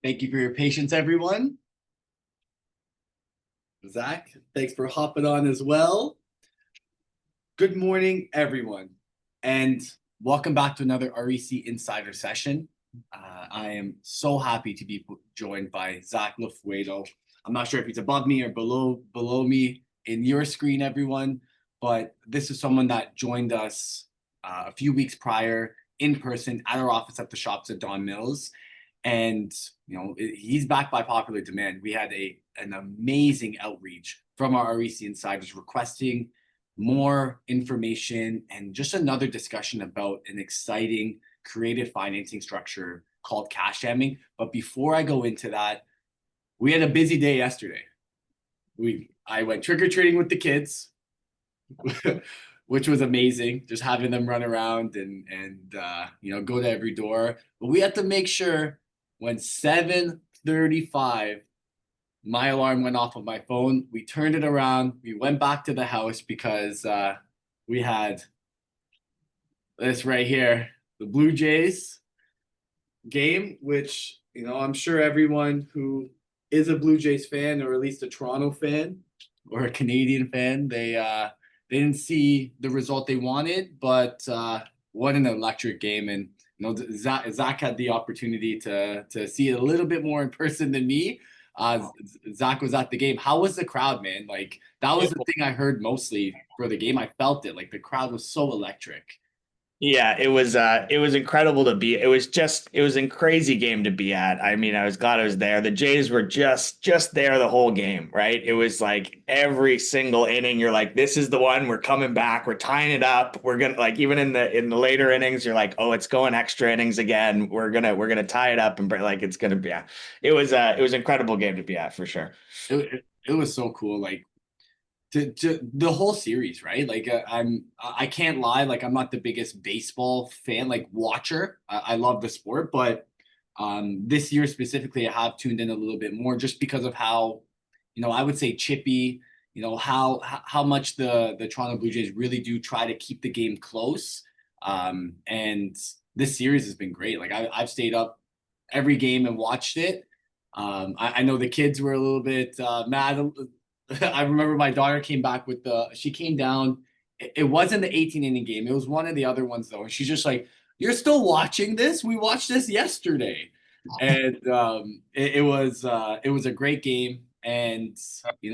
Thank you for your patience, everyone. Zach, thanks for hopping on as well. Good morning, everyone, and welcome back to another REC Insider session. I am so happy to be joined by Zac Lofeudo. I'm not sure if he's above me or below me in your screen, everyone, but this is someone that joined us a few weeks prior in person at our office at the shops at Don Mills. And, he's back by popular demand. We had an amazing outreach from our REC insiders requesting more information and just another discussion about an exciting creative financing structure called cash jamming. But before I go into that, we had a busy day yesterday. I went trick-or-treating with the kids, which was amazing, just having them run around and go to every door. But we had to make sure when 7:35, my alarm went off of my phone. We turned it around. We went back to the house because we had this right here, the Blue Jays game, which, I'm sure everyone who is a Blue Jays fan, or at least a Toronto fan or a Canadian fan, they didn't see the result they wanted, but what an electric game. And Zach had the opportunity to see it a little bit more in person than me. Zach was at the game. How was the crowd, man? Like, that was the thing I heard mostly for the game. I felt it. Like, the crowd was so electric. Yeah, it was incredible to be. It was a crazy game to be at. I mean, I was glad I was there. The Jays were just there the whole game, right? It was like every single inning, you're like, this is the one, we're coming back, we're tying it up. We're gonna, like, even in the later innings, you're like, oh, it's going extra innings again. We're gonna tie it up, and like, it's gonna be, yeah. It was an incredible game to be at, for sure. It was so cool. Like, to the whole series, right? Like, I can't lie, like, I'm not the biggest baseball fan, like, watcher. I love the sport, but this year specifically, I have tuned in a little bit more just because of how, I would say chippy, how much the Toronto Blue Jays really do try to keep the game close. And this series has been great. Like, I've stayed up every game and watched it. I know the kids were a little bit mad. I remember my daughter came back she came down. It wasn't the 18-inning game. It was one of the other ones, though. And she's just like, you're still watching this? We watched this yesterday. And it was a great game. And,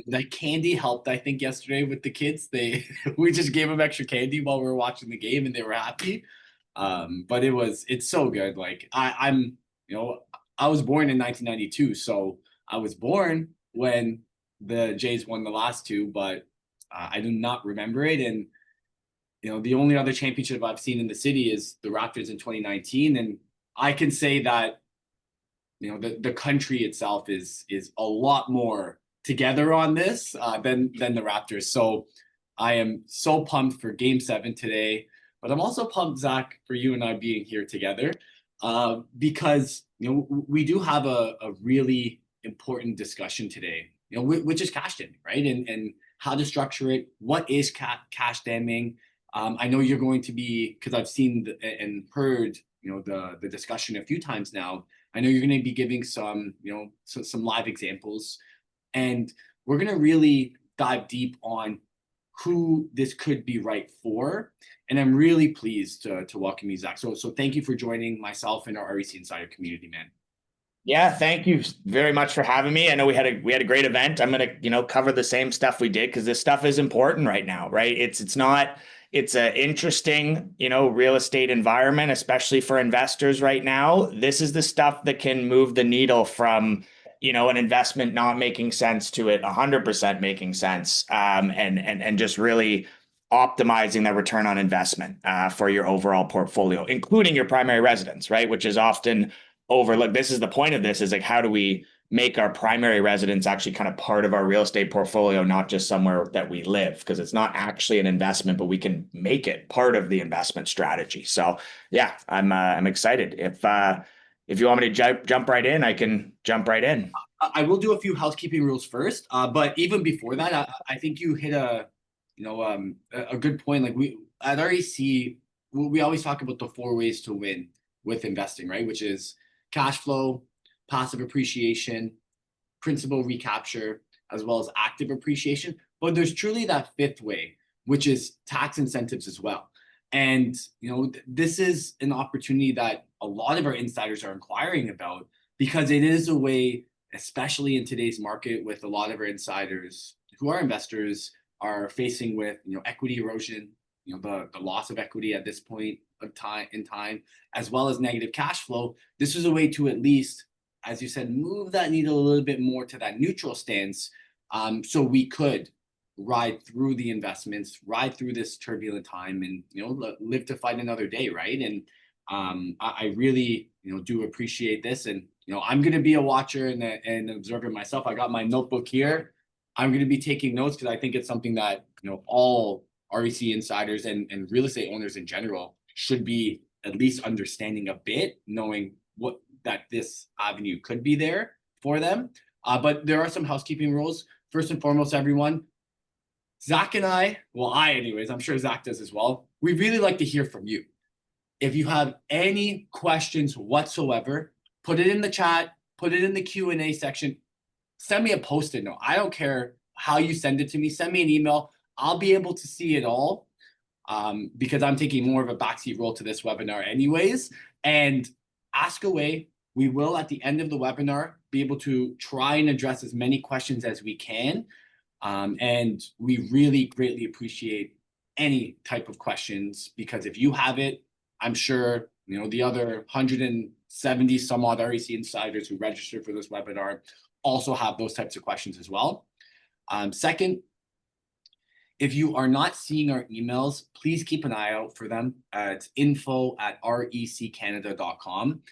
that candy helped, I think, yesterday with the kids. We just gave them extra candy while we were watching the game, and they were happy. But it's so good. Like, I was born in 1992, so I was born when the Jays won the last two, but I do not remember it. And, the only other championship I've seen in the city is the Raptors in 2019. And I can say that, the country itself is a lot more together on this than the Raptors. So I am so pumped for Game 7 today, but I'm also pumped, Zach, for you and I being here together because, we do have a really important discussion today, which is cash jamming, right? And how to structure it. What is cash jamming? I know you're going to be, because I've seen and heard, the discussion a few times now. I know you're going to be giving some live examples, and we're going to really dive deep on who this could be right for. And I'm really pleased to welcome you, Zach. So thank you for joining myself and our REC Insider community, man. Yeah, thank you very much for having me. I know we had a great event. I'm gonna, cover the same stuff we did because this stuff is important right now, right? It's an interesting, real estate environment, especially for investors right now. This is the stuff that can move the needle from, an investment not making sense to it 100% making sense, and just really optimizing the return on investment for your overall portfolio, including your primary residence, right? Which is often overlooked. This is the point of this, is like, how do we make our primary residence actually kind of part of our real estate portfolio, not just somewhere that we live, because it's not actually an investment, but we can make it part of the investment strategy. So yeah, I'm excited. If you want me to jump right in, I can jump right in. I will do a few housekeeping rules first, but even before that, I think you hit a good point. Like, we at REC, we always talk about the 4 ways to win with investing, right? Which is cash flow, passive appreciation, principal recapture, as well as active appreciation. But there's truly that fifth way, which is tax incentives as well. And this is an opportunity that a lot of our insiders are inquiring about, because it is a way, especially in today's market, with a lot of our insiders who are investors are facing with equity erosion, the loss of equity at this point of time in time, as well as negative cash flow. This is a way to at least, as you said, move that needle a little bit more to that neutral stance, so we could ride through the investments, ride through this turbulent time, and live to fight another day, right? And I really do appreciate this, and I'm going to be a watcher and an observer myself. I got my notebook here. I'm going to be taking notes because I think it's something that all REC insiders and real estate owners in general should be at least understanding a bit, knowing that this avenue could be there for them. But there are some housekeeping rules. First and foremost, everyone, Zac and I anyways, I'm sure Zac does as well. We really like to hear from you. If you have any questions whatsoever, put it in the chat, put it in the Q&A section, send me a Post-it note. I don't care how you send it to me. Send me an email. I'll be able to see it all, because I'm taking more of a backseat role to this webinar anyways. And ask away. We will, at the end of the webinar, be able to try and address as many questions as we can. And we really greatly appreciate any type of questions, because if you have it, I'm sure the other 170 some odd REC insiders who registered for this webinar also have those types of questions as well. Second, if you are not seeing our emails, please keep an eye out for them. It's info@reccanada.com.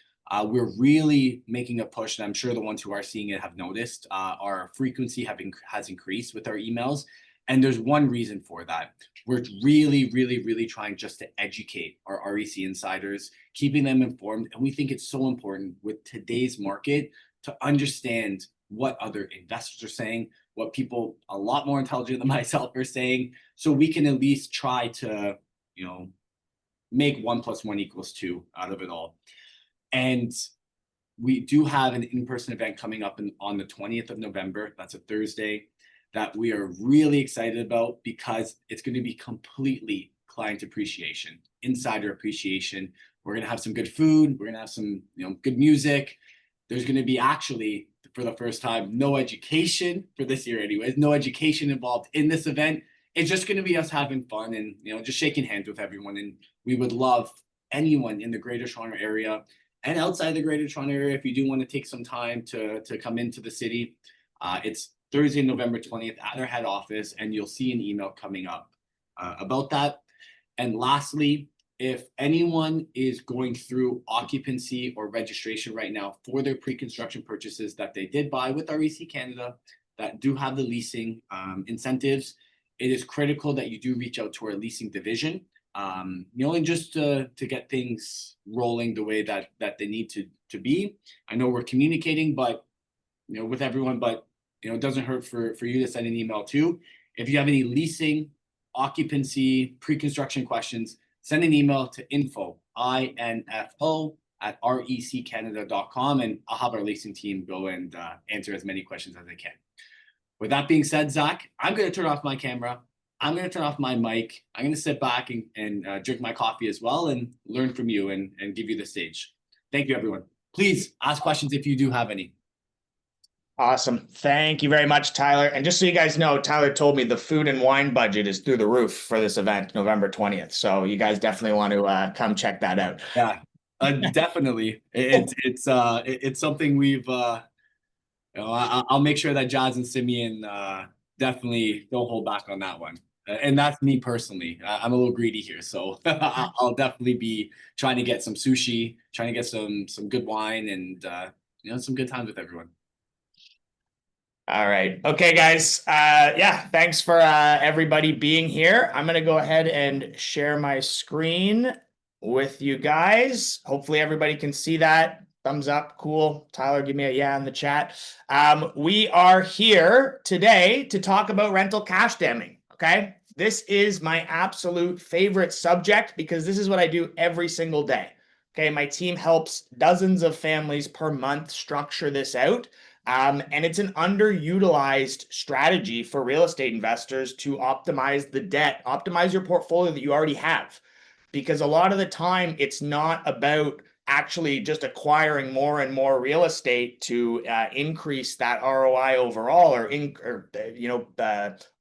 We're really making a push, and I'm sure the ones who are seeing it have noticed our frequency has increased with our emails. And there's one reason for that. We're really, really, really trying just to educate our REC insiders, keeping them informed. And we think it's so important with today's market to understand what other investors are saying, what people a lot more intelligent than myself are saying, so we can at least try to, make 1 + 1 = 2 out of it all. And we do have an in-person event coming up on the 20th of November. That's a Thursday, that we are really excited about, because it's going to be completely client appreciation, insider appreciation. We're going to have some good food. We're going to have some good music. There's going to be, actually, for the first time, no education for this year anyways, no education involved in this event. It's just going to be us having fun and just shaking hands with everyone. And we would love anyone in the Greater Toronto area and outside the Greater Toronto area, if you do want to take some time to come into the city. It's Thursday, November 20th at our head office, and you'll see an email coming up about that. And lastly, if anyone is going through occupancy or registration right now for their pre-construction purchases that they did buy with REC Canada that do have the leasing incentives, it is critical that you do reach out to our leasing division, and just to get things rolling the way that they need to be. I know we're communicating, but with everyone, but it doesn't hurt for you to send an email too. If you have any leasing, occupancy, pre-construction questions, send an email to info@reccanada.com, and I'll have our leasing team go and answer as many questions as they can. With that being said, Zac, I'm going to turn off my camera. I'm going to turn off my mic. I'm going to sit back and drink my coffee as well and learn from you and give you the stage. Thank you, everyone. Please ask questions if you do have any. Awesome. Thank you very much, Tyler. And just so you guys know, Tyler told me the food and wine budget is through the roof for this event, November 20th. So you guys definitely want to come check that out. Yeah, definitely. It's something we've, I'll make sure that Jazz and Simeon definitely don't hold back on that one. And that's me personally. I'm a little greedy here, so I'll definitely be trying to get some sushi, trying to get some good wine, and some good times with everyone. All right. Okay, guys. Yeah, thanks for everybody being here. I'm going to go ahead and share my screen with you guys. Hopefully everybody can see that. Thumbs up. Cool. Tyler, give me a yeah in the chat. We are here today to talk about rental cash damming. Okay. This is my absolute favorite subject because this is what I do every single day. Okay, my team helps dozens of families per month structure this out. And it's an underutilized strategy for real estate investors to optimize the debt, optimize your portfolio that you already have. Because a lot of the time, it's not about actually just acquiring more and more real estate to increase that ROI overall, or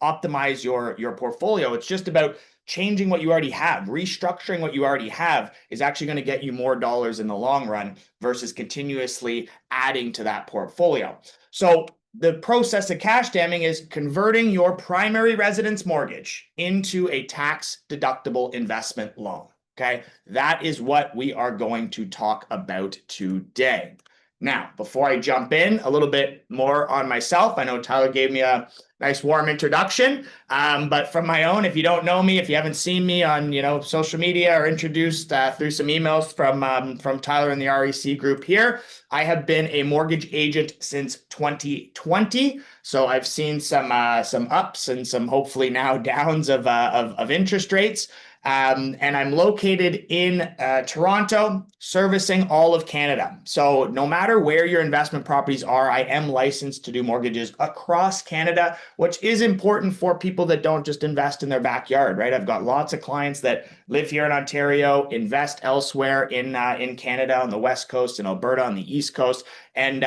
optimize your portfolio. It's just about changing what you already have. Restructuring what you already have is actually going to get you more dollars in the long run versus continuously adding to that portfolio. So the process of cash damming is converting your primary residence mortgage into a tax deductible investment loan. Okay, that is what we are going to talk about today. Now, before I jump in, a little bit more on myself. I know Tyler gave me a nice warm introduction, but from my own, if you don't know me, if you haven't seen me on social media or introduced through some emails from Tyler and the REC group here, I have been a mortgage agent since 2020. So I've seen some ups and some hopefully now downs of interest rates. And I'm located in Toronto, servicing all of Canada. So no matter where your investment properties are, I am licensed to do mortgages across Canada, which is important for people that don't just invest in their backyard, right? I've got lots of clients that live here in Ontario, invest elsewhere in Canada, on the West Coast, in Alberta, on the East Coast, and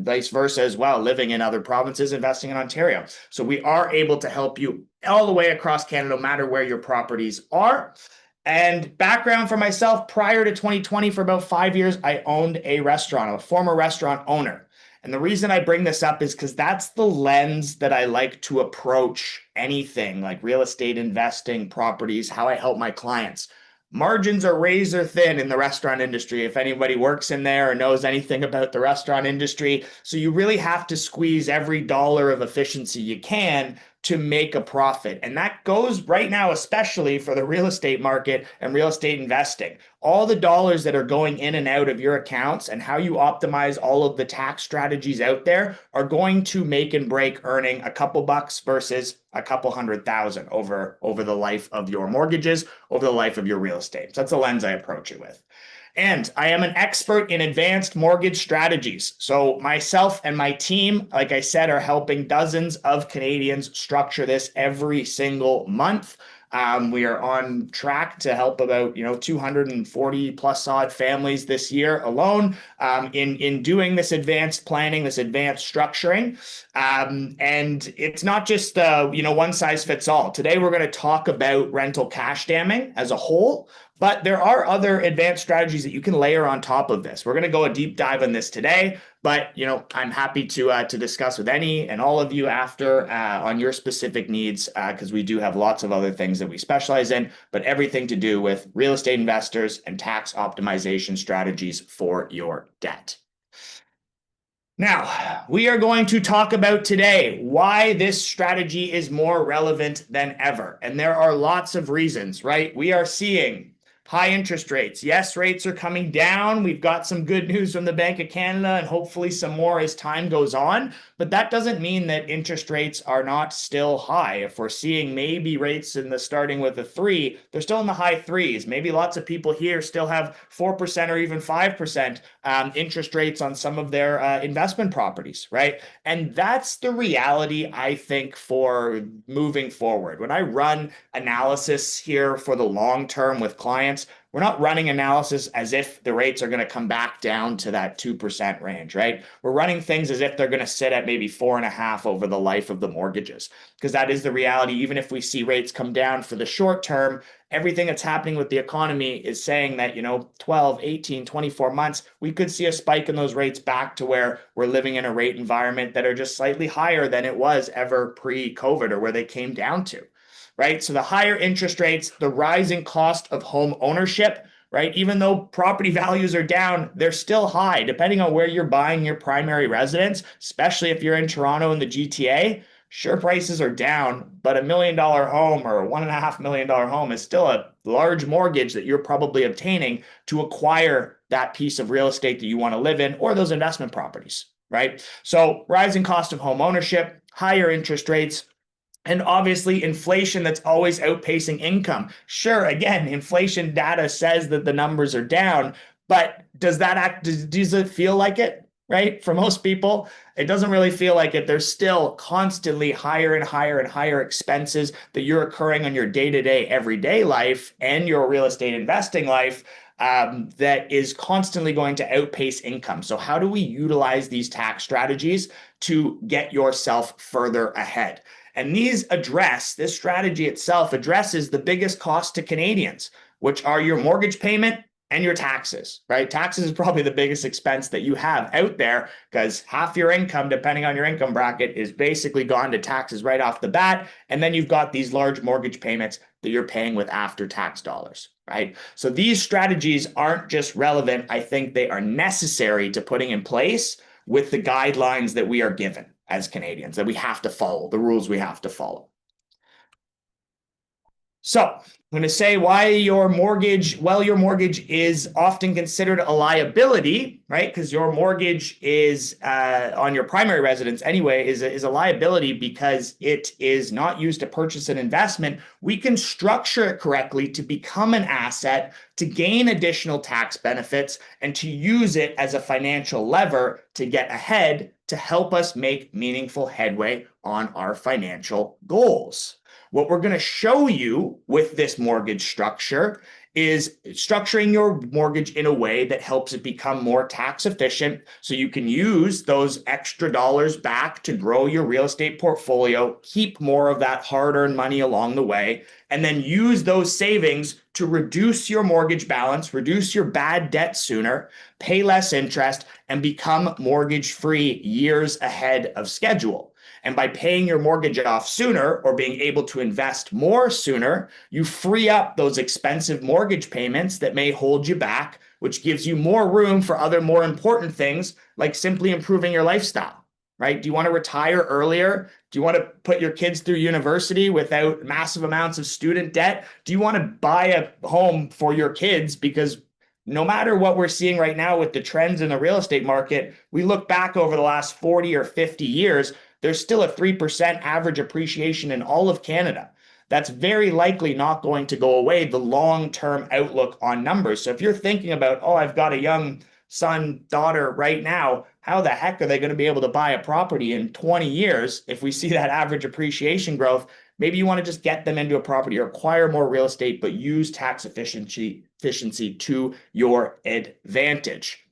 vice versa as well, living in other provinces, investing in Ontario. So we are able to help you all the way across Canada, no matter where your properties are. And background for myself, prior to 2020, for about 5 years, I owned a restaurant. I'm a former restaurant owner. And the reason I bring this up is because that's the lens that I like to approach anything like real estate investing, properties, how I help my clients. Margins are razor thin in the restaurant industry, if anybody works in there or knows anything about the restaurant industry. So you really have to squeeze every dollar of efficiency you can to make a profit. And that goes right now, especially for the real estate market and real estate investing. All the dollars that are going in and out of your accounts and how you optimize all of the tax strategies out there are going to make and break earning a couple bucks versus a couple $100,000 over the life of your mortgages, over the life of your real estate. So that's the lens I approach it with. And I am an expert in advanced mortgage strategies. So myself and my team, like I said, are helping dozens of Canadians structure this every single month. We are on track to help about 240 plus odd families this year alone in doing this advanced planning, this advanced structuring. And it's not just one size fits all. Today we're going to talk about rental cash damming as a whole. But there are other advanced strategies that you can layer on top of this. We're going to go a deep dive on this today, but I'm happy to discuss with any and all of you after on your specific needs, because we do have lots of other things that we specialize in, but everything to do with real estate investors and tax optimization strategies for your debt. Now, we are going to talk about today why this strategy is more relevant than ever. And there are lots of reasons, right? We are seeing high interest rates. Yes, rates are coming down. We've got some good news from the Bank of Canada and hopefully some more as time goes on. But that doesn't mean that interest rates are not still high. If we're seeing maybe rates starting with a 3, they're still in the high 3s. Maybe lots of people here still have 4% or even 5% interest rates on some of their investment properties, right? And that's the reality, I think, for moving forward. When I run analysis here for the long term with clients, we're not running analysis as if the rates are going to come back down to that 2% range, right? We're running things as if they're going to sit at maybe 4.5 over the life of the mortgages, because that is the reality. Even if we see rates come down for the short term, everything that's happening with the economy is saying that, 12, 18, 24 months, we could see a spike in those rates back to where we're living in a rate environment that are just slightly higher than it was ever pre-COVID or where they came down to. Right? So the higher interest rates, the rising cost of home ownership, right? Even though property values are down, they're still high, depending on where you're buying your primary residence, especially if you're in Toronto and the GTA. Sure, prices are down, but $1 million home or $1.5 million home is still a large mortgage that you're probably obtaining to acquire that piece of real estate that you want to live in or those investment properties, right? So rising cost of home ownership, higher interest rates, And obviously inflation that's always outpacing income. Sure, again, inflation data says that the numbers are down, but does it feel like it? Right? For most people, it doesn't really feel like it. There's still constantly higher and higher and higher expenses that you're occurring on your day-to-day, everyday life and your real estate investing life, that is constantly going to outpace income. So how do we utilize these tax strategies to get yourself further ahead? And this strategy itself addresses the biggest cost to Canadians, which are your mortgage payment and your taxes, right? Taxes is probably the biggest expense that you have out there, because half your income, depending on your income bracket, is basically gone to taxes right off the bat. And then you've got these large mortgage payments that you're paying with after tax dollars, right? So these strategies aren't just relevant. I think they are necessary to putting in place with the guidelines that we are given as Canadians, that we have to follow, the rules we have to follow. So I'm going to say why your mortgage is often considered a liability, right? Because your mortgage is on your primary residence anyway, is a liability because it is not used to purchase an investment. We can structure it correctly to become an asset, to gain additional tax benefits, and to use it as a financial lever to get ahead, to help us make meaningful headway on our financial goals. What we're going to show you with this mortgage structure is structuring your mortgage in a way that helps it become more tax efficient, so you can use those extra dollars back to grow your real estate portfolio, keep more of that hard-earned money along the way, and then use those savings to reduce your mortgage balance, reduce your bad debt sooner, pay less interest, and become mortgage-free years ahead of schedule. And by paying your mortgage off sooner, or being able to invest more sooner, you free up those expensive mortgage payments that may hold you back, which gives you more room for other more important things, like simply improving your lifestyle, right? Do you want to retire earlier? Do you want to put your kids through university without massive amounts of student debt? Do you want to buy a home for your kids? Because no matter what we're seeing right now with the trends in the real estate market, we look back over the last 40 or 50 years, there's still a 3% average appreciation in all of Canada. That's very likely not going to go away, the long-term outlook on numbers. So if you're thinking about, oh, I've got a young son, daughter right now, how the heck are they going to be able to buy a property in 20 years if we see that average appreciation growth? Maybe you want to just get them into a property or acquire more real estate, but use tax efficiency to your advantage.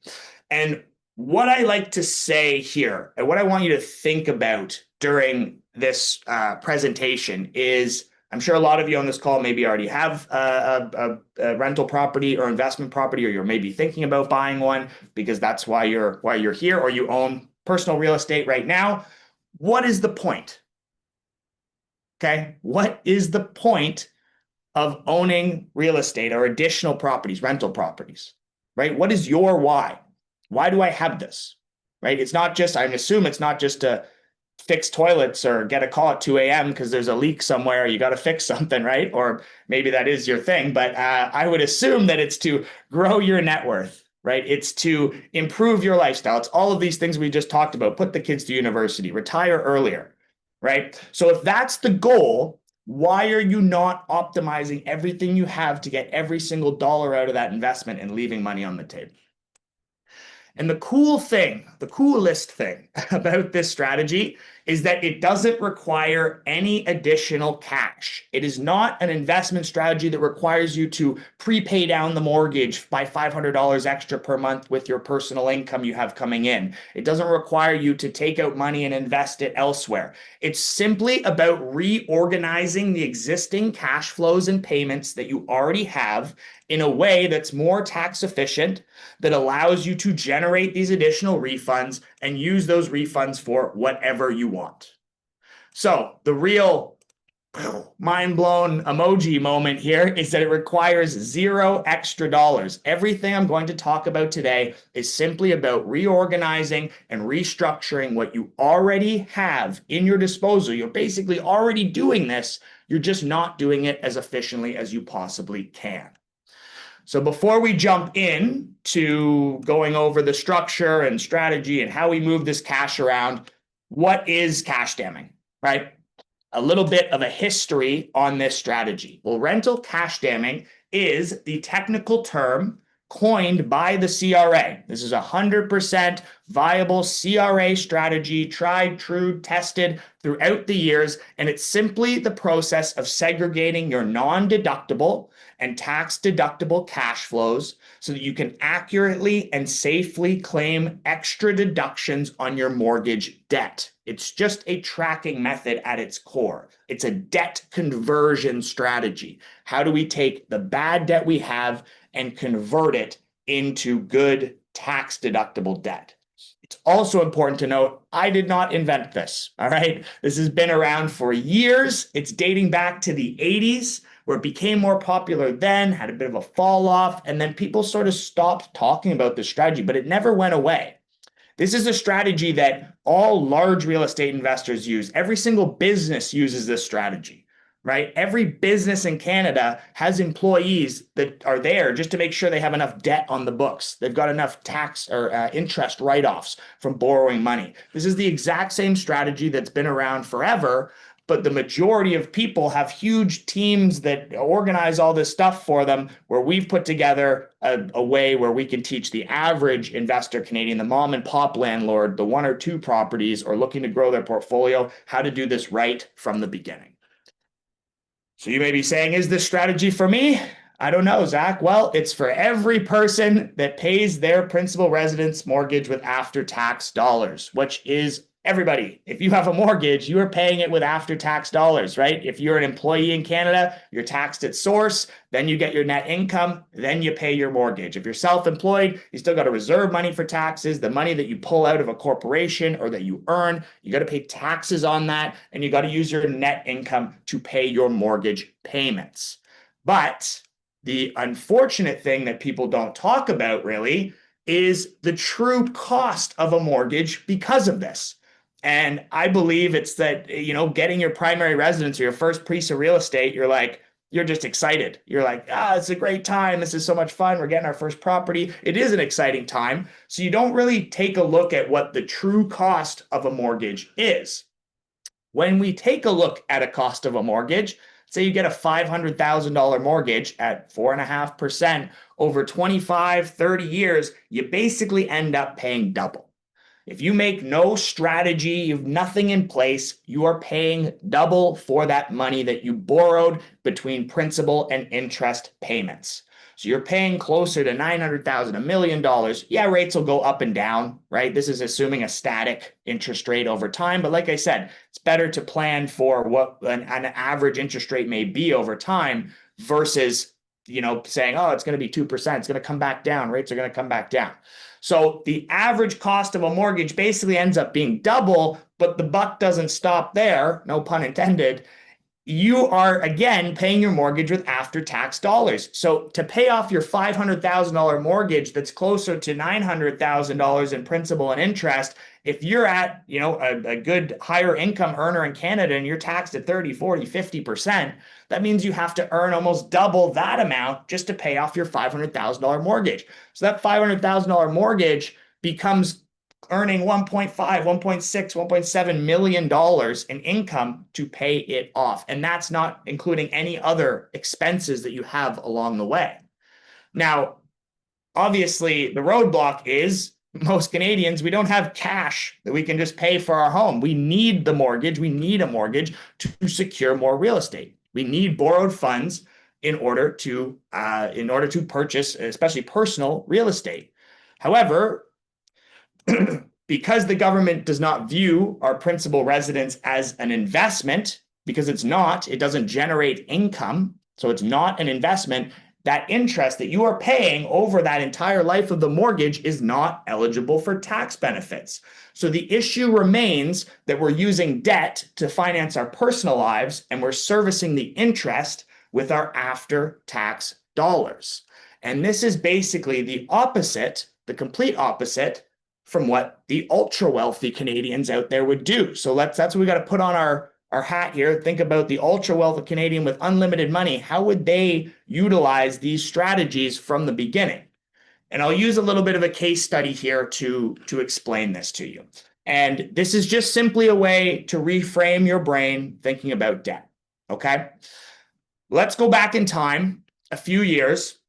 And what I like to say here, and what I want you to think about during this presentation is, I'm sure a lot of you on this call maybe already have a rental property or investment property, or you're maybe thinking about buying one because that's why you're here, or you own personal real estate right now. What is the point? Okay, what is the point of owning real estate or additional properties, rental properties, right? What is your why? Why do I have this, right? It's not just, I assume it's not just to fix toilets or get a call at 2 a.m. because there's a leak somewhere, you got to fix something, right? Or maybe that is your thing, but I would assume that it's to grow your net worth, right? It's to improve your lifestyle. It's all of these things we just talked about. Put the kids to university, retire earlier, right? So if that's the goal, why are you not optimizing everything you have to get every single dollar out of that investment and leaving money on the table? And the coolest thing about this strategy is that it doesn't require any additional cash. It is not an investment strategy that requires you to prepay down the mortgage by $500 extra per month with your personal income you have coming in. It doesn't require you to take out money and invest it elsewhere. It's simply about reorganizing the existing cash flows and payments that you already have in a way that's more tax efficient, that allows you to generate these additional refunds and use those refunds for whatever you want. So the real mind-blown emoji moment here is that it requires zero extra dollars. Everything I'm going to talk about today is simply about reorganizing and restructuring what you already have in your disposal. You're basically already doing this. You're just not doing it as efficiently as you possibly can. So before we jump in to going over the structure and strategy and how we move this cash around, what is cash damming, right? a little bit of a history on this strategy. Well, rental cash damming is the technical term coined by the CRA. This is a 100% viable CRA strategy, tried, true, tested throughout the years. And it's simply the process of segregating your non-deductible and tax-deductible cash flows so that you can accurately and safely claim extra deductions on your mortgage debt. It's just a tracking method at its core. It's a debt conversion strategy. How do we take the bad debt we have and convert it into good tax-deductible debt? It's also important to note, I did not invent this, all right? This has been around for years. It's dating back to the 80s, where it became more popular then, had a bit of a fall off, and then people sort of stopped talking about this strategy, but it never went away. This is a strategy that all large real estate investors use. Every single business uses this strategy, right? Every business in Canada has employees that are there just to make sure they have enough debt on the books. They've got enough tax or interest write-offs from borrowing money. This is the exact same strategy that's been around forever, but the majority of people have huge teams that organize all this stuff for them, where we've put together a way where we can teach the average investor Canadian, the mom and pop landlord, the 1 or 2 properties, or looking to grow their portfolio, how to do this right from the beginning. So you may be saying, is this strategy for me? I don't know, Zach. Well, it's for every person that pays their principal residence mortgage with after-tax dollars, which is everybody. If you have a mortgage, you are paying it with after-tax dollars, right? If you're an employee in Canada, you're taxed at source, then you get your net income, then you pay your mortgage. If you're self-employed, you still got to reserve money for taxes. The money that you pull out of a corporation or that you earn, you got to pay taxes on that, and you got to use your net income to pay your mortgage payments. But the unfortunate thing that people don't talk about really is the true cost of a mortgage because of this. And I believe it's that, getting your primary residence or your first piece of real estate, you're just excited. You're like, it's a great time. This is so much fun. We're getting our first property. It is an exciting time. So you don't really take a look at what the true cost of a mortgage is. When we take a look at a cost of a mortgage, say you get a $500,000 mortgage at 4.5% over 25, 30 years, you basically end up paying double. If you make no strategy, you have nothing in place, you are paying double for that money that you borrowed between principal and interest payments. So you're paying closer to $900,000, $1 million. Yeah, rates will go up and down, right? This is assuming a static interest rate over time. But like I said, it's better to plan for what an average interest rate may be over time versus, saying, it's going to be 2%. It's going to come back down. Rates are going to come back down. So the average cost of a mortgage basically ends up being double, but the buck doesn't stop there, no pun intended. You are, again, paying your mortgage with after-tax dollars. So to pay off your $500,000 mortgage that's closer to $900,000 in principal and interest, if you're at, a good higher income earner in Canada and you're taxed at 30, 40, 50%, that means you have to earn almost double that amount just to pay off your $500,000 mortgage. So that $500,000 mortgage becomes earning $1.5, $1.6, $1.7 million in income to pay it off. And that's not including any other expenses that you have along the way. Now, obviously, the roadblock is most Canadians, we don't have cash that we can just pay for our home. We need the mortgage. We need a mortgage to secure more real estate. We need borrowed funds in order to purchase, especially personal real estate. However, because the government does not view our principal residence as an investment, because it doesn't generate income, so it's not an investment, that interest that you are paying over that entire life of the mortgage is not eligible for tax benefits. So the issue remains that we're using debt to finance our personal lives, and we're servicing the interest with our after-tax dollars. And this is basically the complete opposite from what the ultra wealthy Canadians out there would do. So that's what we got to put on our hat here. Think about the ultra wealthy Canadian with unlimited money. How would they utilize these strategies from the beginning? And I'll use a little bit of a case study here to explain this to you. And this is just simply a way to reframe your brain thinking about debt. Okay. Let's go back in time a few years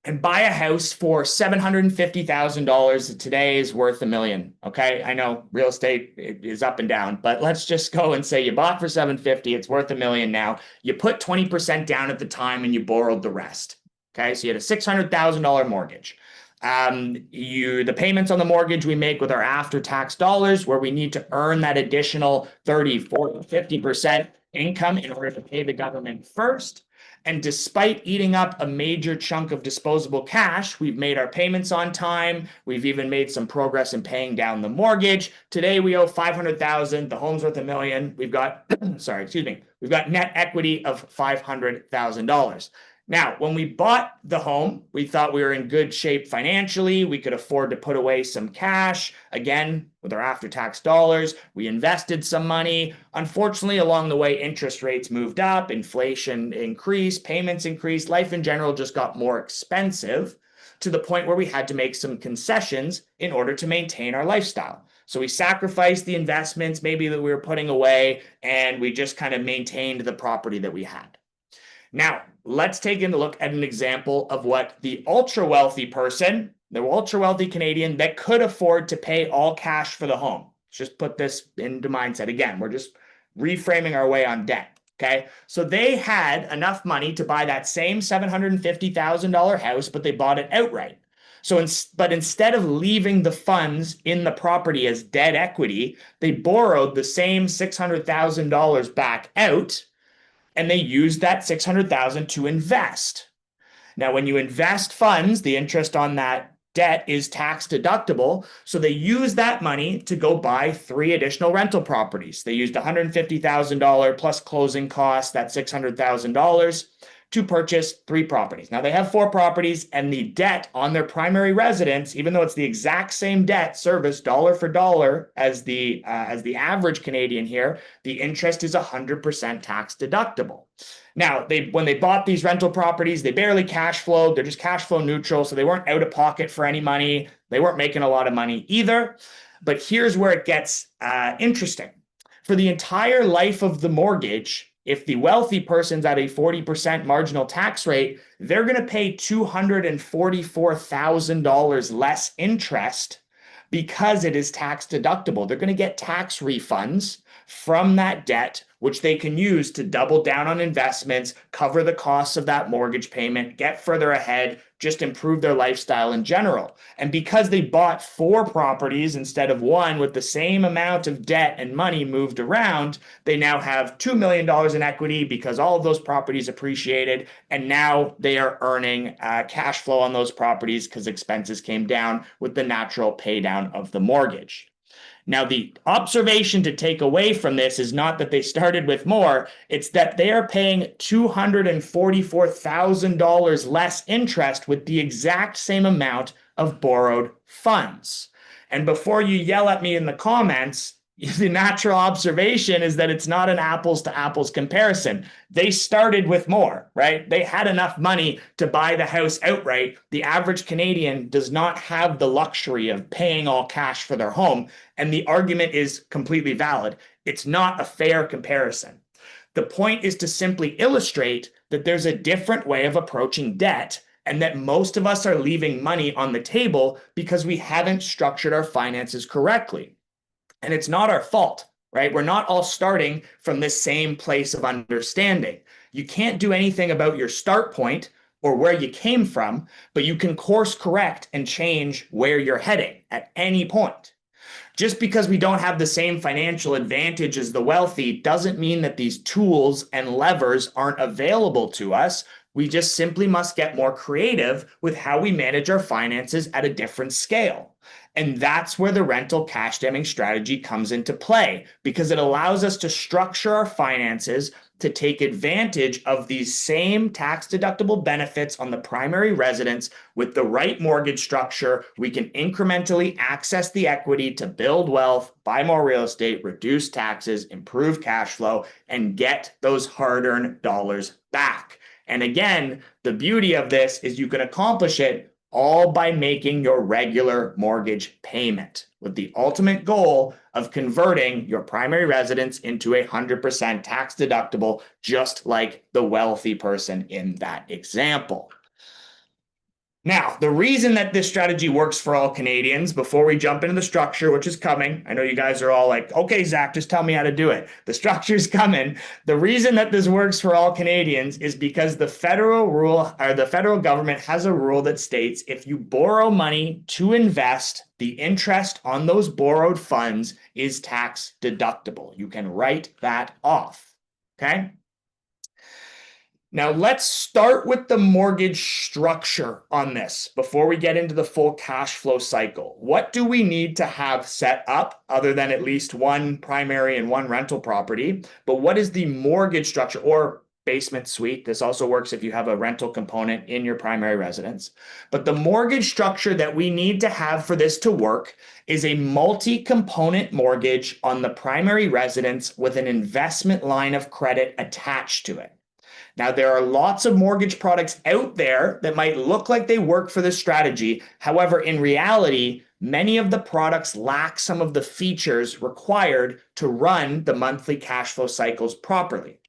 and buy a house for $750,000 that today is worth $1 million. Okay. I know real estate is up and down, but let's just go and say you bought for 750, it's worth $1 million now. You put 20% down at the time and you borrowed the rest. Okay. So you had a $600,000 mortgage. The payments on the mortgage we make with our after-tax dollars, where we need to earn that additional 30, 40, 50% income in order to pay the government first. And despite eating up a major chunk of disposable cash, we've made our payments on time. We've even made some progress in paying down the mortgage. Today we owe $500,000. The home's worth $1 million. We've got, we've got net equity of $500,000. Now, when we bought the home, we thought we were in good shape financially. We could afford to put away some cash. Again, with our after-tax dollars, we invested some money. Unfortunately, along the way, interest rates moved up, inflation increased, payments increased, life in general just got more expensive to the point where we had to make some concessions in order to maintain our lifestyle. So we sacrificed the investments maybe that we were putting away, and we just kind of maintained the property that we had. Now, let's take a look at an example of what the ultra-wealthy person, the ultra-wealthy Canadian that could afford to pay all cash for the home. Let's just put this into mindset. Again, we're just reframing our way on debt, okay? So they had enough money to buy that same $750,000 house, but they bought it outright. But instead of leaving the funds in the property as debt equity, they borrowed the same $600,000 back out, and they used that $600,000 to invest. Now, when you invest funds, the interest on that debt is tax deductible. So they use that money to go buy 3 additional rental properties. They used $150,000 plus closing costs, that's $600,000, to purchase 3 properties. Now they have 4 properties, and the debt on their primary residence, even though it's the exact same debt service dollar for dollar as the average Canadian here, the interest is 100% tax deductible. Now, when they bought these rental properties, they barely cash flowed. They're just cash flow neutral, so they weren't out of pocket for any money. They weren't making a lot of money either. But here's where it gets interesting. For the entire life of the mortgage, if the wealthy person's at a 40% marginal tax rate, they're going to pay $244,000 less interest because it is tax deductible. They're going to get tax refunds from that debt, which they can use to double down on investments, cover the costs of that mortgage payment, get further ahead, just improve their lifestyle in general. And because they bought 4 properties instead of 1 with the same amount of debt and money moved around, they now have $2 million in equity because all of those properties appreciated. And now they are earning cash flow on those properties because expenses came down with the natural pay down of the mortgage. Now, the observation to take away from this is not that they started with more, it's that they are paying $244,000 less interest with the exact same amount of borrowed funds. And before you yell at me in the comments, the natural observation is that it's not an apples to apples comparison. They started with more, right? They had enough money to buy the house outright. The average Canadian does not have the luxury of paying all cash for their home. And the argument is completely valid. It's not a fair comparison. The point is to simply illustrate that there's a different way of approaching debt, and that most of us are leaving money on the table because we haven't structured our finances correctly. And it's not our fault, right? We're not all starting from this same place of understanding. You can't do anything about your start point or where you came from, but you can course correct and change where you're heading at any point. Just because we don't have the same financial advantage as the wealthy doesn't mean that these tools and levers aren't available to us. We just simply must get more creative with how we manage our finances at a different scale. And that's where the rental cash stemming strategy comes into play, because it allows us to structure our finances to take advantage of these same tax deductible benefits on the primary residence. With the right mortgage structure, we can incrementally access the equity to build wealth, buy more real estate, reduce taxes, improve cash flow, and get those hard-earned dollars back. And again, the beauty of this is you can accomplish it all by making your regular mortgage payment, with the ultimate goal of converting your primary residence into 100% tax deductible, just like the wealthy person in that example. Now, the reason that this strategy works for all Canadians, before we jump into the structure, which is coming, I know you guys are all like, okay, Zach, just tell me how to do it. The structure's coming. The reason that this works for all Canadians is because the federal rule, or the federal government has a rule that states if you borrow money to invest, the interest on those borrowed funds is tax deductible. You can write that off, okay? Now, let's start with the mortgage structure on this before we get into the full cash flow cycle. What do we need to have set up other than at least one primary and one rental property? But what is the mortgage structure or basement suite? This also works if you have a rental component in your primary residence. But the mortgage structure that we need to have for this to work is a multi-component mortgage on the primary residence with an investment line of credit attached to it. Now, there are lots of mortgage products out there that might look like they work for this strategy. However, in reality, many of the products lack some of the features required to run the monthly cash flow cycles properly.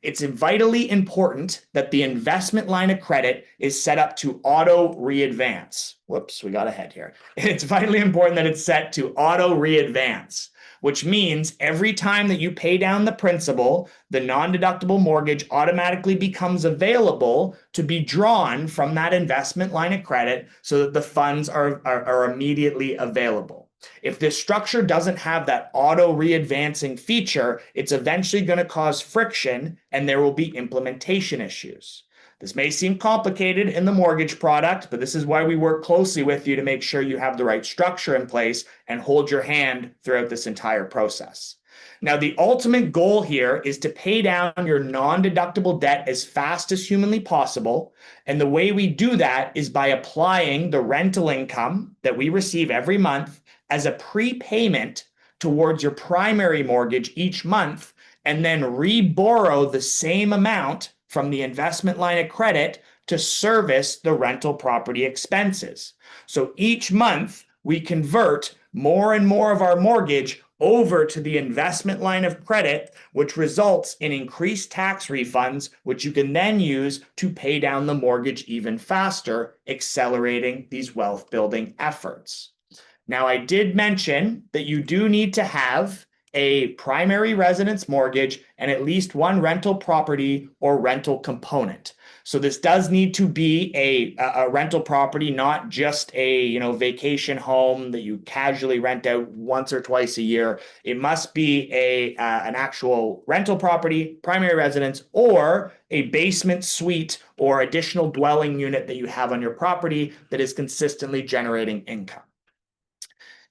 It's vitally important that the investment line of credit is set up to auto readvance. Whoops, we got ahead here. It's vitally important that it's set to auto readvance, which means every time that you pay down the principal, the non-deductible mortgage automatically becomes available to be drawn from that investment line of credit so that the funds are immediately available. If this structure doesn't have that auto readvancing feature, it's eventually going to cause friction and there will be implementation issues. This may seem complicated in the mortgage product, but this is why we work closely with you to make sure you have the right structure in place and hold your hand throughout this entire process. Now, the ultimate goal here is to pay down your non-deductible debt as fast as humanly possible. And the way we do that is by applying the rental income that we receive every month as a prepayment towards your primary mortgage each month, and then re-borrow the same amount from the investment line of credit to service the rental property expenses. So each month we convert more and more of our mortgage over to the investment line of credit, which results in increased tax refunds, which you can then use to pay down the mortgage even faster, accelerating these wealth building efforts. Now, I did mention that you do need to have a primary residence mortgage and at least one rental property or rental component. So this does need to be a rental property, not just a vacation home that you casually rent out once or twice a year. It must be an actual rental property, primary residence, or a basement suite or additional dwelling unit that you have on your property that is consistently generating income.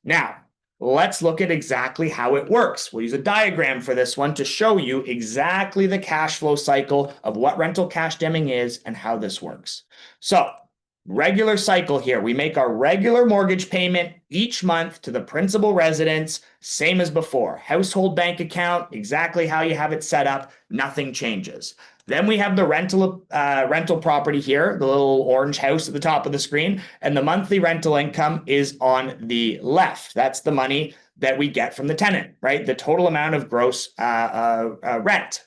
Now, let's look at exactly how it works. We'll use a diagram for this one to show you exactly the cash flow cycle of what rental cash stemming is and how this works. So, regular cycle here. We make our regular mortgage payment each month to the principal residence, same as before. Household bank account, exactly how you have it set up, nothing changes. Then we have the rental property here, the little orange house at the top of the screen, and the monthly rental income is on the left. That's the money that we get from the tenant, right? The total amount of gross rent.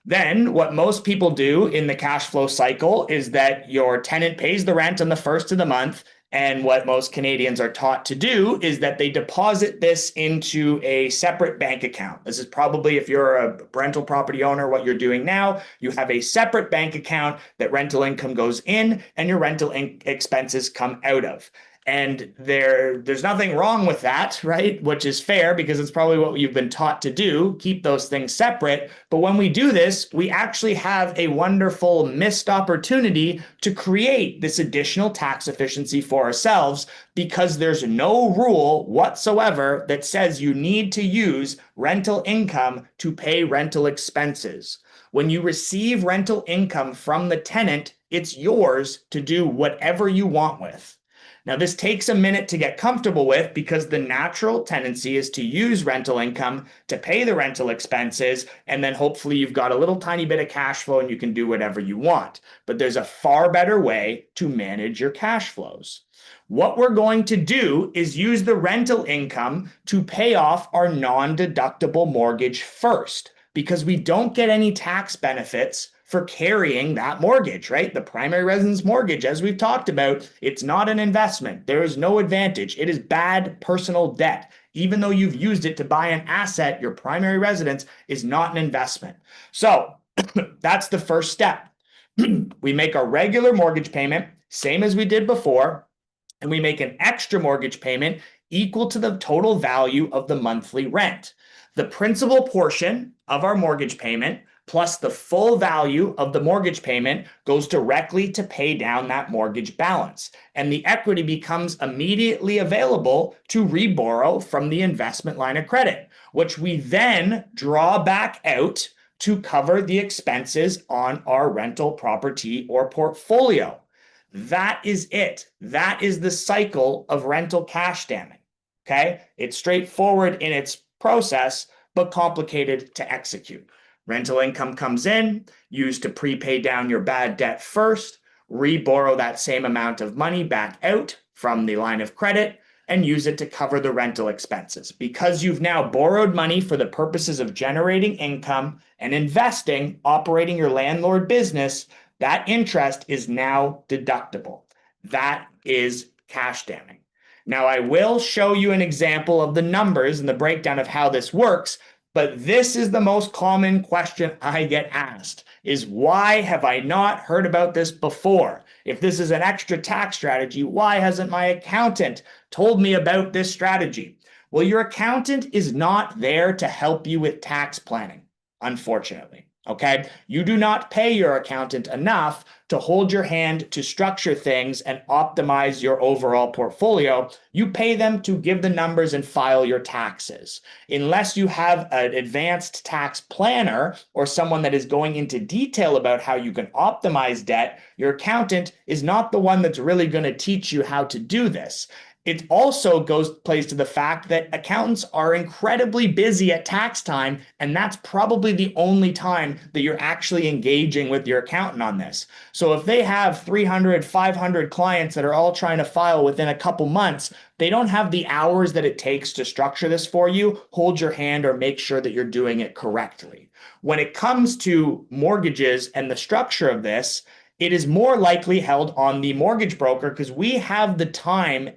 Then what most people do in the cash flow cycle is that your tenant pays the rent on the first of the month. And what most Canadians are taught to do is that they deposit this into a separate bank account. This is probably, if you're a rental property owner, what you're doing now. You have a separate bank account that rental income goes in and your rental expenses come out of. And there's nothing wrong with that, right? Which is fair because it's probably what you've been taught to do, keep those things separate. But when we do this, we actually have a wonderful missed opportunity to create this additional tax efficiency for ourselves because there's no rule whatsoever that says you need to use rental income to pay rental expenses. When you receive rental income from the tenant, it's yours to do whatever you want with. Now, this takes a minute to get comfortable with because the natural tendency is to use rental income to pay the rental expenses, and then hopefully you've got a little tiny bit of cash flow and you can do whatever you want. But there's a far better way to manage your cash flows. What we're going to do is use the rental income to pay off our non-deductible mortgage first, because we don't get any tax benefits for carrying that mortgage, right? The primary residence mortgage, as we've talked about, it's not an investment. There is no advantage. It is bad personal debt. Even though you've used it to buy an asset, your primary residence is not an investment. So that's the first step. We make our regular mortgage payment, same as we did before, and we make an extra mortgage payment equal to the total value of the monthly rent. The principal portion of our mortgage payment plus the full value of the mortgage payment goes directly to pay down that mortgage balance. And the equity becomes immediately available to reborrow from the investment line of credit, which we then draw back out to cover the expenses on our rental property or portfolio. That is it. That is the cycle of rental cash damming. Okay? It's straightforward in its process, but complicated to execute. Rental income comes in, used to prepay down your bad debt first, reborrow that same amount of money back out from the line of credit, and use it to cover the rental expenses. Because you've now borrowed money for the purposes of generating income and investing, operating your landlord business, that interest is now deductible. That is cash damming. Now, I will show you an example of the numbers and the breakdown of how this works, but this is the most common question I get asked, is why have I not heard about this before? If this is an extra tax strategy, why hasn't my accountant told me about this strategy? Well, your accountant is not there to help you with tax planning, unfortunately. Okay, you do not pay your accountant enough to hold your hand to structure things and optimize your overall portfolio. You pay them to give the numbers and file your taxes. Unless you have an advanced tax planner or someone that is going into detail about how you can optimize debt, your accountant is not the one that's really going to teach you how to do this. It also plays to the fact that accountants are incredibly busy at tax time, and that's probably the only time that you're actually engaging with your accountant on this. So if they have 300, 500 clients that are all trying to file within a couple months, they don't have the hours that it takes to structure this for you, hold your hand, or make sure that you're doing it correctly. When it comes to mortgages and the structure of this, it is more likely held on the mortgage broker because we have the time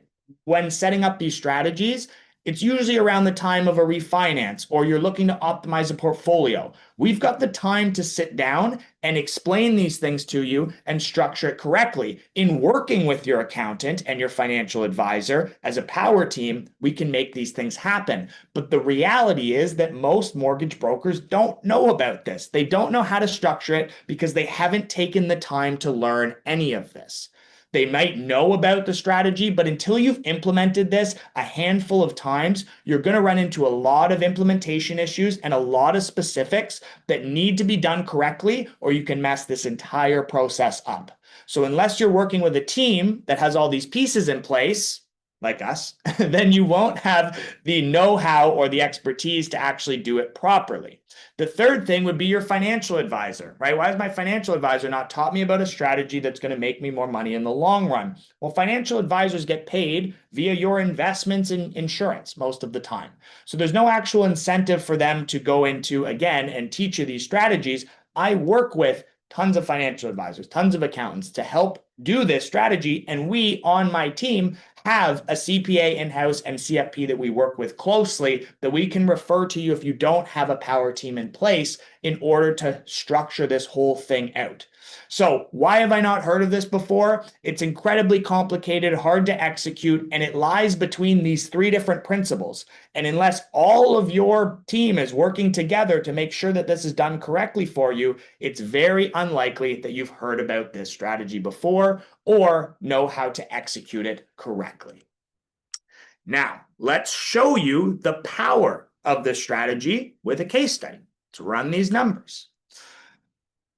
when setting up these strategies. It's usually around the time of a refinance or you're looking to optimize a portfolio. We've got the time to sit down and explain these things to you and structure it correctly. In working with your accountant and your financial advisor as a power team, we can make these things happen. But the reality is that most mortgage brokers don't know about this. They don't know how to structure it because they haven't taken the time to learn any of this. They might know about the strategy, but until you've implemented this a handful of times, you're going to run into a lot of implementation issues and a lot of specifics that need to be done correctly, or you can mess this entire process up. So unless you're working with a team that has all these pieces in place, like us, then you won't have the know-how or the expertise to actually do it properly. The third thing would be your financial advisor, right? Why has my financial advisor not taught me about a strategy that's going to make me more money in the long run? Well, financial advisors get paid via your investments in insurance most of the time. So there's no actual incentive for them to go into, again, and teach you these strategies. I work with tons of financial advisors, tons of accountants to help do this strategy. And we on my team have a CPA in-house and CFP that we work with closely that we can refer to you if you don't have a power team in place in order to structure this whole thing out. So why have I not heard of this before? It's incredibly complicated, hard to execute, and it lies between these three different principles. And unless all of your team is working together to make sure that this is done correctly for you, it's very unlikely that you've heard about this strategy before or know how to execute it correctly. Now, let's show you the power of this strategy with a case study. Let's run these numbers.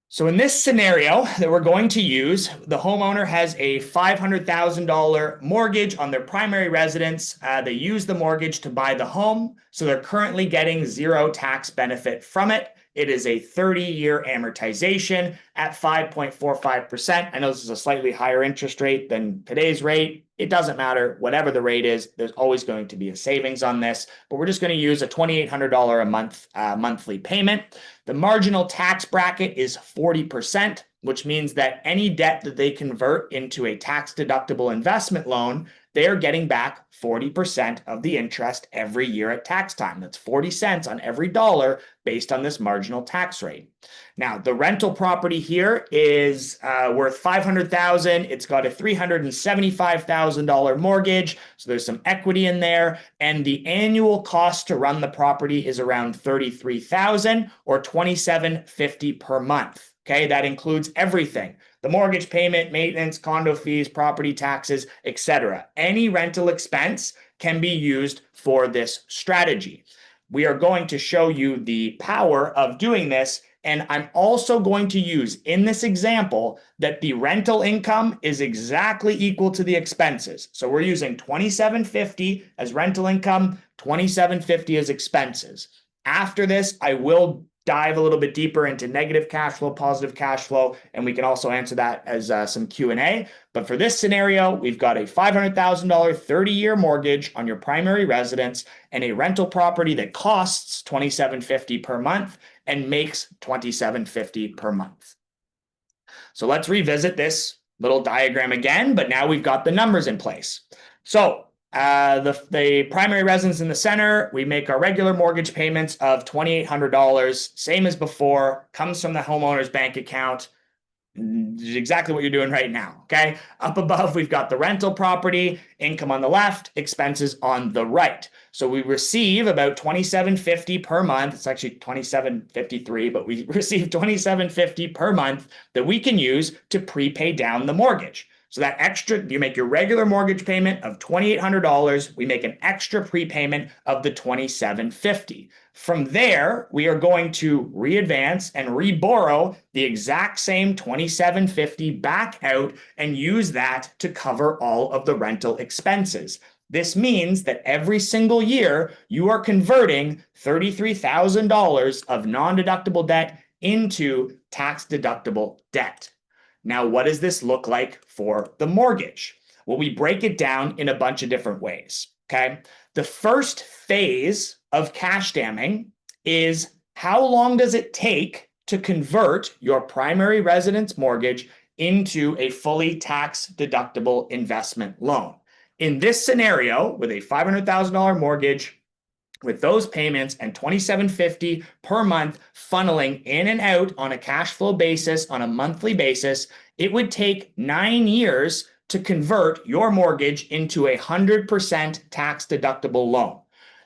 So in this scenario that we're going to use, the homeowner has a $500,000 mortgage on their primary residence. They use the mortgage to buy the home, so they're currently getting zero tax benefit from it. It is a 30-year amortization at 5.45%. I know this is a slightly higher interest rate than today's rate. It doesn't matter. Whatever the rate is, there's always going to be a savings on this, but we're just going to use a $2,800 a month monthly payment. The marginal tax bracket is 40%, which means that any debt that they convert into a tax-deductible investment loan, they are getting back 40% of the interest every year at tax time. That's 40 cents on every dollar based on this marginal tax rate. Now, the rental property here is worth $500,000. It's got a $375,000 mortgage, so there's some equity in there, and the annual cost to run the property is around $33,000 or $27.50 per month. Okay, that includes everything: the mortgage payment, maintenance, condo fees, property taxes, etc. Any rental expense can be used for this strategy. We are going to show you the power of doing this, and I'm also going to use in this example that the rental income is exactly equal to the expenses. So we're using $27.50 as rental income, $27.50 as expenses. After this, I will dive a little bit deeper into negative cash flow, positive cash flow, and we can also answer that as some Q&A. But for this scenario, we've got a $500,000 30-year mortgage on your primary residence and a rental property that costs $27.50 per month and makes $27.50 per month. So let's revisit this little diagram again, but now we've got the numbers in place. So the primary residence in the center, we make our regular mortgage payments of $2,800, same as before, comes from the homeowner's bank account. Exactly what you're doing right now. Okay. Up above, we've got the rental property, income on the left, expenses on the right. So we receive about $27.50 per month. It's actually $27.53, but we receive $27.50 per month that we can use to prepay down the mortgage. So that extra, you make your regular mortgage payment of $2,800. We make an extra prepayment of the $27.50. From there, we are going to re-advance and re-borrow the exact same $27.50 back out and use that to cover all of the rental expenses. This means that every single year, you are converting $33,000 of non-deductible debt into tax-deductible debt. Now, what does this look like for the mortgage? Well, we break it down in a bunch of different ways, okay? The first phase of cash damming is how long does it take to convert your primary residence mortgage into a fully tax-deductible investment loan. In this scenario, with a $500,000 mortgage, with those payments and $27.50 per month funneling in and out on a cash flow basis, on a monthly basis, it would take 9 years to convert your mortgage into a 100% tax-deductible loan.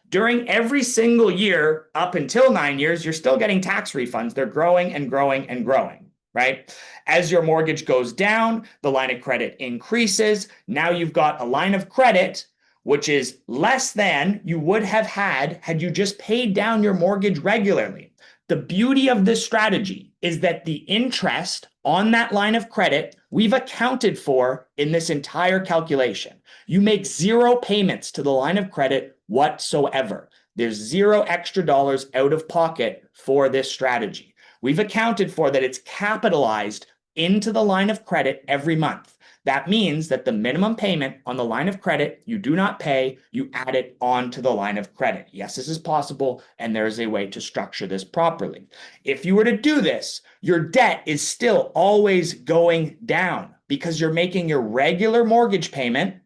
During every single year up until 9 years, you're still getting tax refunds. They're growing and growing and growing, right? As your mortgage goes down, the line of credit increases. Now you've got a line of credit which is less than you would have had you just paid down your mortgage regularly. The beauty of this strategy is that the interest on that line of credit we've accounted for in this entire calculation. You make zero payments to the line of credit whatsoever. There's zero extra dollars out of pocket for this strategy. We've accounted for that it's capitalized into the line of credit every month. That means that the minimum payment on the line of credit you do not pay, you add it onto the line of credit. Yes, this is possible, and there is a way to structure this properly. If you were to do this, your debt is still always going down because you're making your regular mortgage payment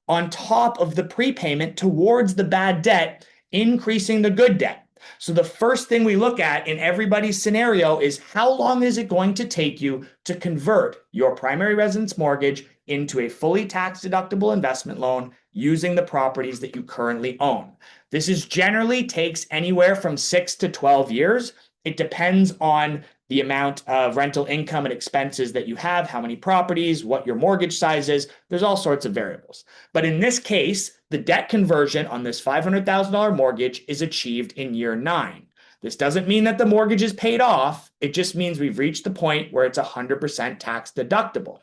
on top of the prepayment towards the bad debt, increasing the good debt. So the first thing we look at in everybody's scenario is how long is it going to take you to convert your primary residence mortgage into a fully tax-deductible investment loan using the properties that you currently own. This is generally takes anywhere from 6 to 12 years. It depends on the amount of rental income and expenses that you have, how many properties, what your mortgage size is. There's all sorts of variables. But in this case, the debt conversion on this $500,000 mortgage is achieved in year 9. This doesn't mean that the mortgage is paid off. It just means we've reached the point where it's 100% tax deductible.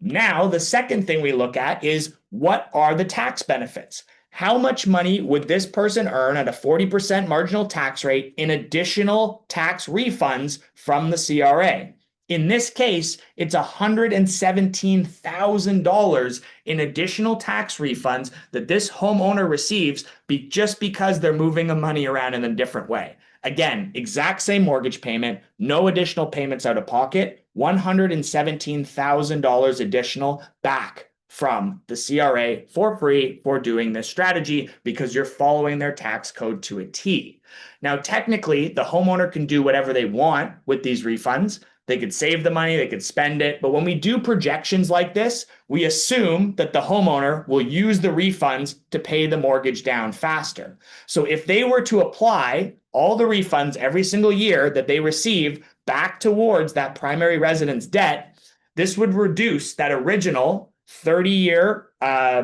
Now, the second thing we look at is what are the tax benefits? How much money would this person earn at a 40% marginal tax rate in additional tax refunds from the CRA? In this case, it's $117,000 in additional tax refunds that this homeowner receives just because they're moving the money around in a different way. Again, exact same mortgage payment, no additional payments out of pocket, $117,000 additional back from the CRA for free for doing this strategy because you're following their tax code to a T. Now, technically, the homeowner can do whatever they want with these refunds. They could save the money, they could spend it. But when we do projections like this, we assume that the homeowner will use the refunds to pay the mortgage down faster. So if they were to apply all the refunds every single year that they receive back towards that primary residence debt, this would reduce that original 30-year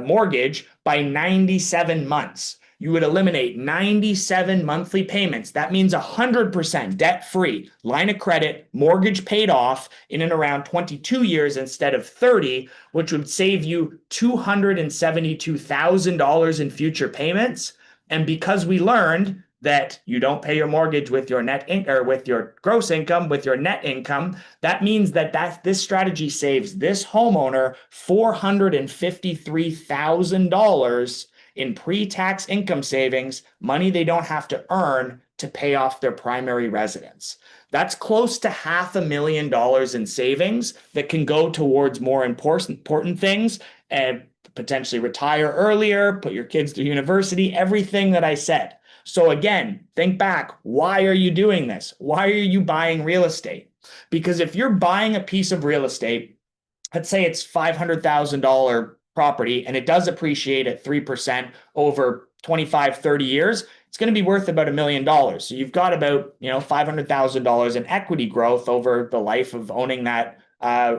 mortgage by 97 months. You would eliminate 97 monthly payments. That means 100% debt-free, line of credit, mortgage paid off in and around 22 years instead of 30, which would save you $272,000 in future payments. And because we learned that you don't pay your mortgage with your with your gross income, with your net income, that means that this strategy saves this homeowner $453,000 in pre-tax income savings, money they don't have to earn to pay off their primary residence. That's close to $500,000 in savings that can go towards more important things and potentially retire earlier, put your kids through university, everything that I said. So again, think back. Why are you doing this? Why are you buying real estate? Because if you're buying a piece of real estate, let's say it's $500,000 property and it does appreciate at 3% over 25, 30 years, it's going to be worth about $1 million. So you've got about, $500,000 in equity growth over the life of owning that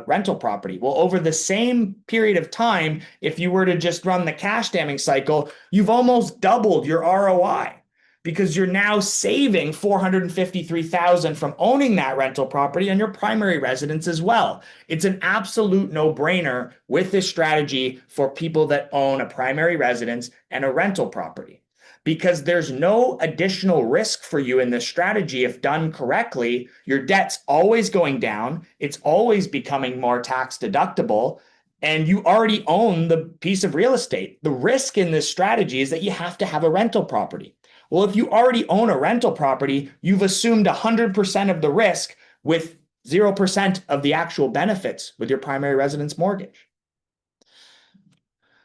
rental property. Well, over the same period of time, if you were to just run the cash damming cycle, you've almost doubled your ROI because you're now saving $453,000 from owning that rental property on your primary residence as well. It's an absolute no-brainer with this strategy for people that own a primary residence and a rental property, because there's no additional risk for you in this strategy. If done correctly, your debt's always going down. It's always becoming more tax deductible, and you already own the piece of real estate. The risk in this strategy is that you have to have a rental property. Well, if you already own a rental property, you've assumed 100% of the risk with 0% of the actual benefits with your primary residence mortgage.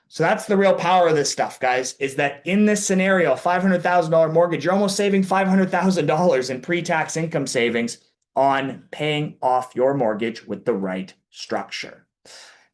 So that's the real power of this stuff, guys, is that in this scenario, $500,000 mortgage, you're almost saving $500,000 in pre-tax income savings on paying off your mortgage with the right structure.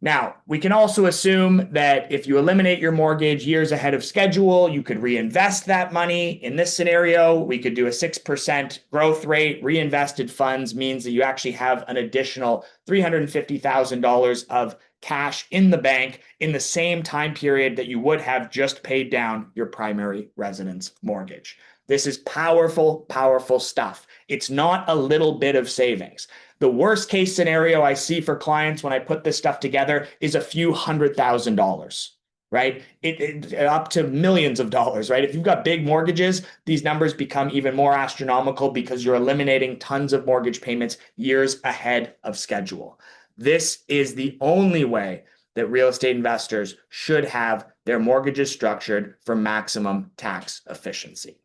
Now, we can also assume that if you eliminate your mortgage years ahead of schedule, you could reinvest that money. In this scenario, we could do a 6% growth rate. Reinvested funds means that you actually have an additional $350,000 of cash in the bank in the same time period that you would have just paid down your primary residence mortgage. This is powerful, powerful stuff. It's not a little bit of savings. The worst case scenario I see for clients when I put this stuff together is a few $100,000, right? Up to millions of dollars, right? If you've got big mortgages, these numbers become even more astronomical because you're eliminating tons of mortgage payments years ahead of schedule. This is the only way that real estate investors should have their mortgages structured for maximum tax efficiency.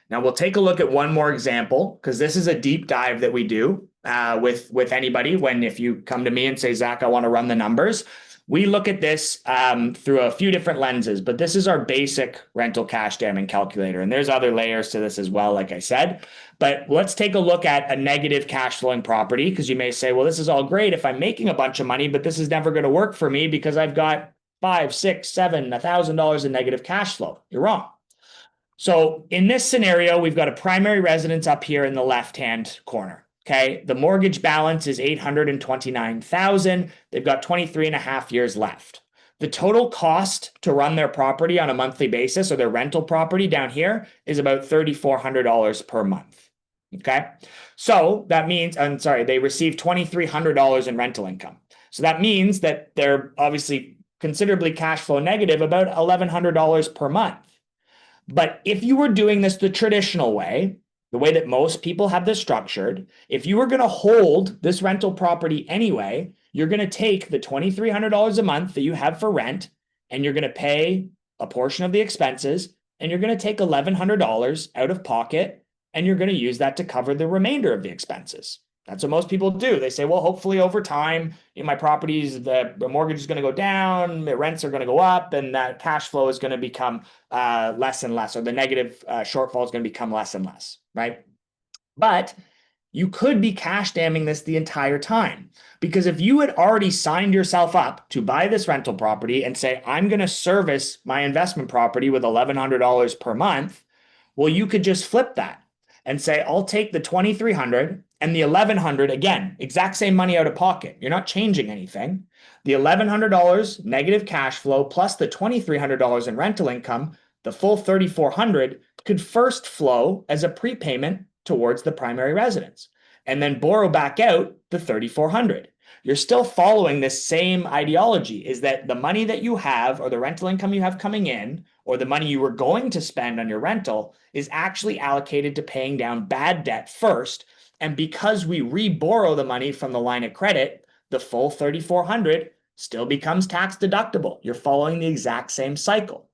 Now we'll take a look at one more example, because this is a deep dive that we do with anybody. If you come to me and say, Zach, I want to run the numbers, we look at this through a few different lenses, but this is our basic rental cash damming calculator. And there's other layers to this as well, like I said. But let's take a look at a negative cash flowing property, because you may say, well, this is all great if I'm making a bunch of money, but this is never going to work for me because I've got $5,000, $6,000, $7,000, $1,000 in negative cash flow. You're wrong. So in this scenario, we've got a primary residence up here in the left-hand corner. Okay, the mortgage balance is $829,000. They've got 23 and a half years left. The total cost to run their property on a monthly basis, or their rental property down here, is about $3,400 per month. Okay. So that means, I'm sorry, they receive $2,300 in rental income. So that means that they're obviously considerably cash flow negative, about $1,100 per month. But if you were doing this the traditional way, the way that most people have this structured, if you were going to hold this rental property anyway, you're going to take the $2,300 a month that you have for rent, and you're going to pay a portion of the expenses, and you're going to take $1,100 out of pocket, and you're going to use that to cover the remainder of the expenses. That's what most people do. They say, well, hopefully over time, in my properties, the mortgage is going to go down, the rents are going to go up, and that cash flow is going to become less and less, or the negative shortfall is going to become less and less, right? But you could be cash damming this the entire time, because if you had already signed yourself up to buy this rental property and say, I'm going to service my investment property with $1,100 per month, well, you could just flip that and say, I'll take the $2,300 and the $1,100, again, exact same money out of pocket. You're not changing anything. The $1,100 negative cash flow plus the $2,300 in rental income, the full $3,400 could first flow as a prepayment towards the primary residence, and then borrow back out the $3,400. You're still following this same ideology, is that the money that you have, or the rental income you have coming in, or the money you were going to spend on your rental, is actually allocated to paying down bad debt first. And because we re-borrow the money from the line of credit, the full $3,400 still becomes tax deductible. You're following the exact same cycle.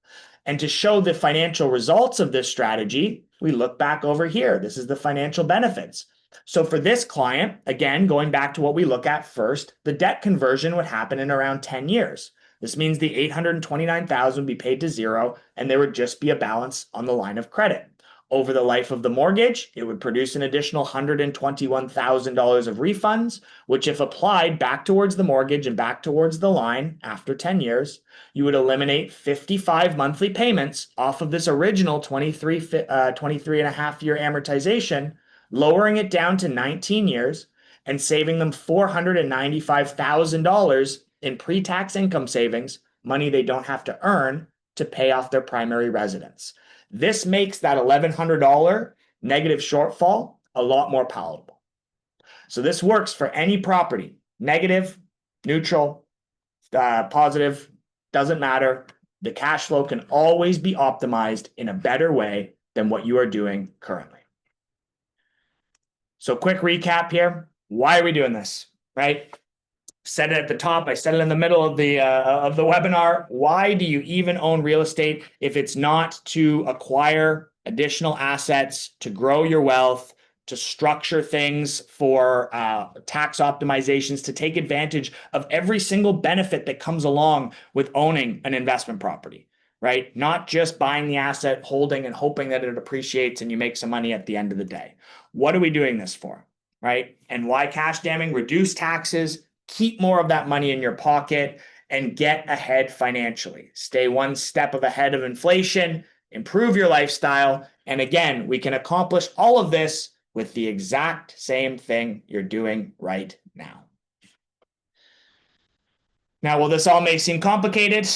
And to show the financial results of this strategy, we look back over here. This is the financial benefits. So for this client, again, going back to what we look at first, the debt conversion would happen in around 10 years. This means the $829,000 would be paid to zero, and there would just be a balance on the line of credit. Over the life of the mortgage, it would produce an additional $121,000 of refunds, which, if applied back towards the mortgage and back towards the line after 10 years, you would eliminate 55 monthly payments off of this original 23 and a half year amortization, lowering it down to 19 years and saving them $495,000 in pre-tax income savings, money they don't have to earn to pay off their primary residence. This makes that $1,100 negative shortfall a lot more palatable. So this works for any property, negative, neutral, positive, doesn't matter. The cash flow can always be optimized in a better way than what you are doing currently. So quick recap here. Why are we doing this, right? Said it at the top. I said it in the middle of the webinar. Why do you even own real estate if it's not to acquire additional assets, to grow your wealth, to structure things for tax optimizations, to take advantage of every single benefit that comes along with owning an investment property, right? Not just buying the asset, holding and hoping that it appreciates and you make some money at the end of the day. What are we doing this for, right? And why cash damming? Reduce taxes, keep more of that money in your pocket, and get ahead financially. Stay one step ahead of inflation, improve your lifestyle. And again, we can accomplish all of this with the exact same thing you're doing right now. Now, while this all may seem complicated,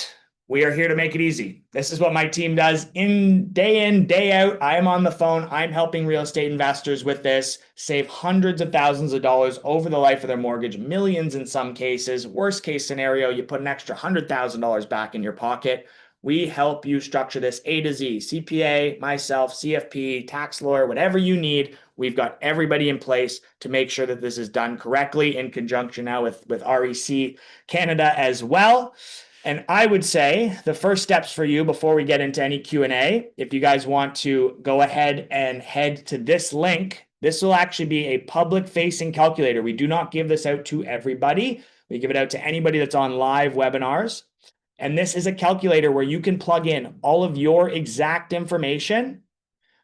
we are here to make it easy. This is what my team does in, day out. I am on the phone. I'm helping real estate investors with this, save hundreds of thousands of dollars over the life of their mortgage, millions in some cases. Worst case scenario, you put an extra $100,000 back in your pocket. We help you structure this A to Z, CPA, myself, CFP, tax lawyer, whatever you need. We've got everybody in place to make sure that this is done correctly, in conjunction now with REC Canada as well. And I would say the first steps for you before we get into any Q&A, if you guys want to go ahead and head to this link, this will actually be a public-facing calculator. We do not give this out to everybody. We give it out to anybody that's on live webinars. And this is a calculator where you can plug in all of your exact information,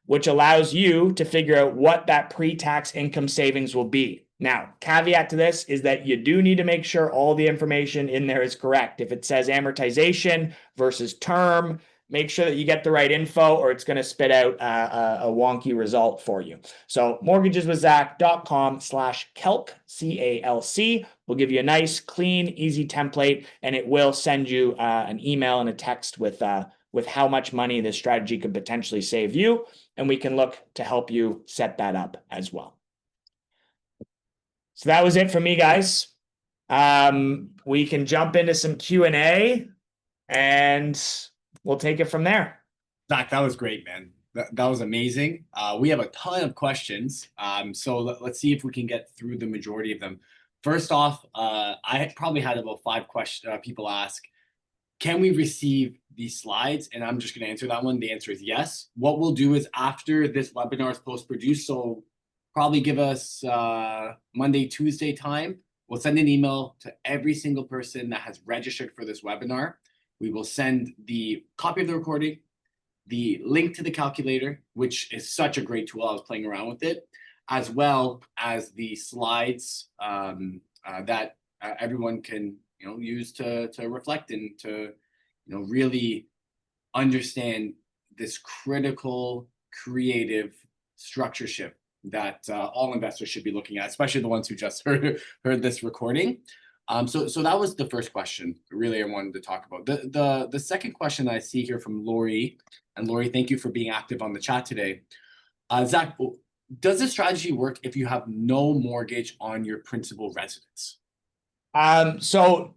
which allows you to figure out what that pre-tax income savings will be. Now, caveat to this is that you do need to make sure all the information in there is correct. If it says amortization versus term, make sure that you get the right info or it's going to spit out a wonky result for you. So mortgageswithzac.com/calc, CALC will give you a nice, clean, easy template, and it will send you an email and a text with how much money this strategy could potentially save you. And we can look to help you set that up as well. So that was it for me, guys. We can jump into some Q&A and we'll take it from there. Zac, that was great, man. That was amazing. We have a ton of questions. So let's see if we can get through the majority of them. First off, I probably had about 5 people ask, can we receive these slides? And I'm just going to answer that one. The answer is yes. What we'll do is after this webinar is post-produced, so probably give us Monday, Tuesday time. We'll send an email to every single person that has registered for this webinar. We will send the copy of the recording, the link to the calculator, which is such a great tool. I was playing around with it, as well as the slides that everyone can use to reflect and to really understand this critical creative structure shift that all investors should be looking at, especially the ones who just heard this recording. So that was the first question really I wanted to talk about. The second question I see here from Lori, and Lori, thank you for being active on the chat today. Zac, does this strategy work if you have no mortgage on your principal residence? So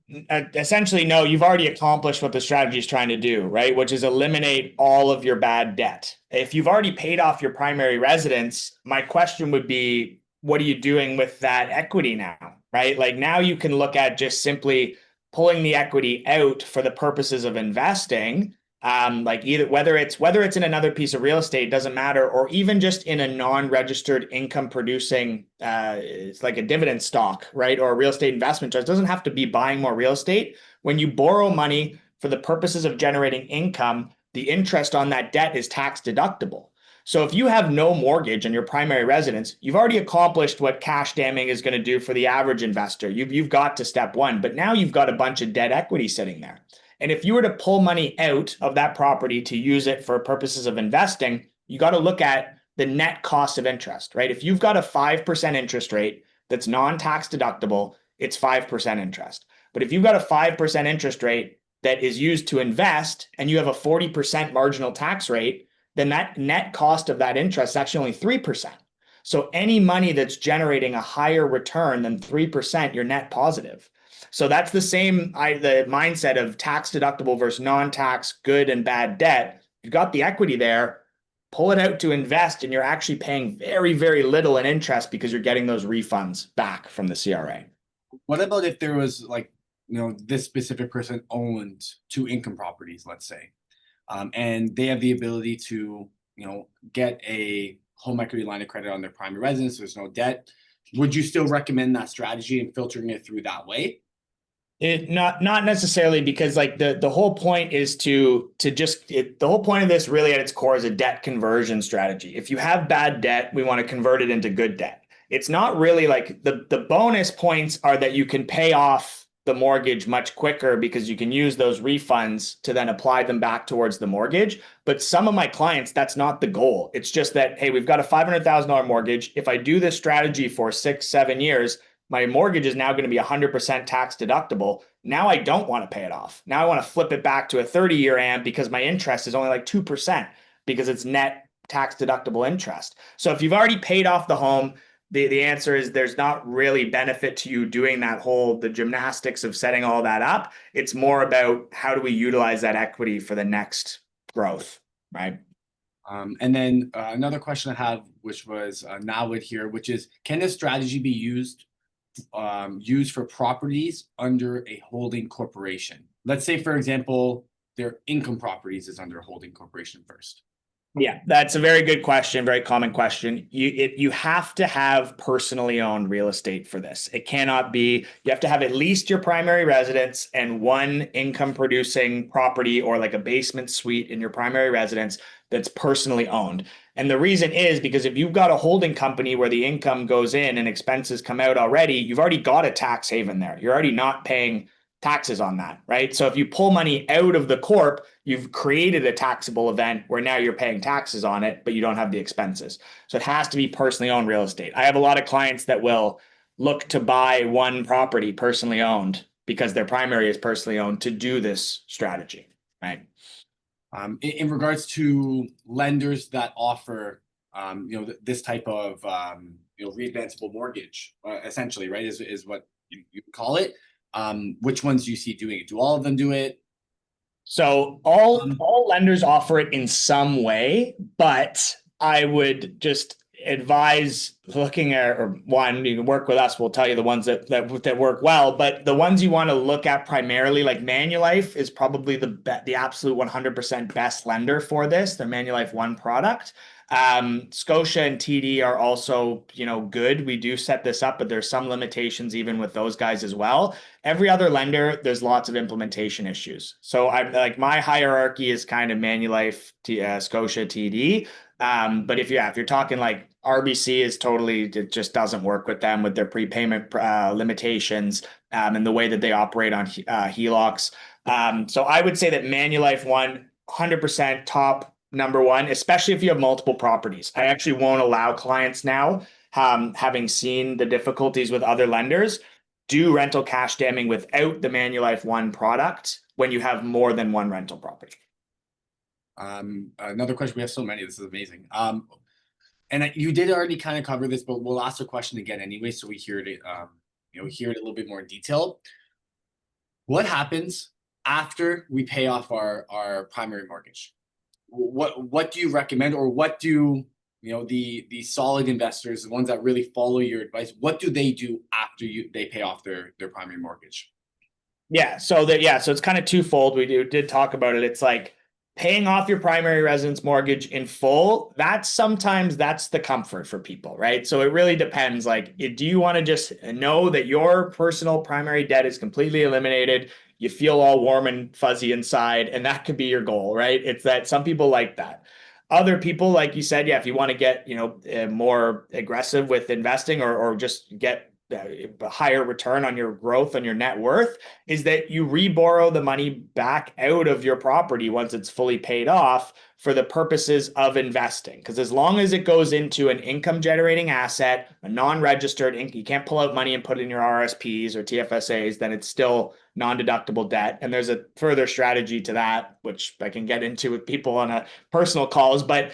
essentially, no, you've already accomplished what the strategy is trying to do, right? Which is eliminate all of your bad debt. If you've already paid off your primary residence, my question would be, what are you doing with that equity now, right? Like now you can look at just simply pulling the equity out for the purposes of investing. Like either whether it's in another piece of real estate, doesn't matter, or even just in a non-registered income producing, it's like a dividend stock, right? Or a real estate investment trust. It doesn't have to be buying more real estate. When you borrow money for the purposes of generating income, the interest on that debt is tax deductible. So if you have no mortgage on your primary residence, you've already accomplished what cash damming is going to do for the average investor. You've got to step one, but now you've got a bunch of debt equity sitting there. And if you were to pull money out of that property to use it for purposes of investing, you got to look at the net cost of interest, right? If you've got a 5% interest rate that's non-tax deductible, it's 5% interest. But if you've got a 5% interest rate that is used to invest and you have a 40% marginal tax rate, then that net cost of that interest is actually only 3%. So any money that's generating a higher return than 3%, you're net positive. So that's the same, the mindset of tax deductible versus non-tax good and bad debt. You've got the equity there, pull it out to invest, and you're actually paying very, very little in interest because you're getting those refunds back from the CRA. What about if there was like, this specific person owned 2 income properties, let's say, and they have the ability to, get a home equity line of credit on their primary residence, there's no debt. Would you still recommend that strategy and filtering it through that way? Not necessarily, because like the whole point is the whole point of this really at its core is a debt conversion strategy. If you have bad debt, we want to convert it into good debt. It's not really like the bonus points are that you can pay off the mortgage much quicker because you can use those refunds to then apply them back towards the mortgage. But some of my clients, that's not the goal. It's just that, hey, we've got a $500,000 mortgage. If I do this strategy for 6-7 years, my mortgage is now going to be 100% tax deductible. Now I don't want to pay it off. Now I want to flip it back to a 30-year AM because my interest is only like 2% because it's net tax deductible interest. So if you've already paid off the home, the answer is there's not really benefit to you doing the gymnastics of setting all that up. It's more about how do we utilize that equity for the next growth, right? And then another question I have, which was Nawid here, which is, can this strategy be used for properties under a holding corporation? Let's say, for example, their income properties is under a holding corporation first. Yeah, that's a very good question. Very common question. You have to have personally owned real estate for this. It cannot be, you have to have at least your primary residence and one income producing property or like a basement suite in your primary residence that's personally owned. And the reason is because if you've got a holding company where the income goes in and expenses come out already, you've already got a tax haven there. You're already not paying taxes on that, right? So if you pull money out of the corp, you've created a taxable event where now you're paying taxes on it, but you don't have the expenses. So it has to be personally owned real estate. I have a lot of clients that will look to buy one property personally owned because their primary is personally owned to do this strategy, right? In regards to lenders that offer, this type of, readvanceable mortgage, essentially, right, is what you call it. Which ones do you see doing it? Do all of them do it? So all lenders offer it in some way, but I would just advise looking at, or one, you can work with us. We'll tell you the ones that work well, but the ones you want to look at primarily, like Manulife is probably the absolute 100% best lender for this. The Manulife One product. Scotia and TD are also, good. We do set this up, but there's some limitations even with those guys as well. Every other lender, there's lots of implementation issues. So I'm like, my hierarchy is kind of Manulife, Scotia, TD. But if you're talking like RBC is totally, it just doesn't work with them with their prepayment limitations and the way that they operate on HELOCs. So I would say that Manulife One, 100% top number one, especially if you have multiple properties. I actually won't allow clients now, having seen the difficulties with other lenders, do rental cash damming without the Manulife One product when you have more than one rental property. Another question. We have so many. This is amazing. And you did already kind of cover this, but we'll ask the question again anyway, so we hear it. Hear it a little bit more in detail. What happens after we pay off our primary mortgage? What do you recommend, or what do the solid investors, the ones that really follow your advice, what do they do after they pay off their primary mortgage? So it's kind of twofold. We did talk about it. It's like paying off your primary residence mortgage in full. That's the comfort for people, right? So it really depends. Like, do you want to just know that your personal primary debt is completely eliminated? You feel all warm and fuzzy inside, and that could be your goal, right? It's that some people like that. Other people, like you said, if you want to get, more aggressive with investing, or just get a higher return on your growth, on your net worth, is that you reborrow the money back out of your property once it's fully paid off for the purposes of investing. Because as long as it goes into an income generating asset, a non-registered, you can't pull out money and put it in your RSPs or TFSAs, then it's still non-deductible debt. And there's a further strategy to that, which I can get into with people on a personal calls. But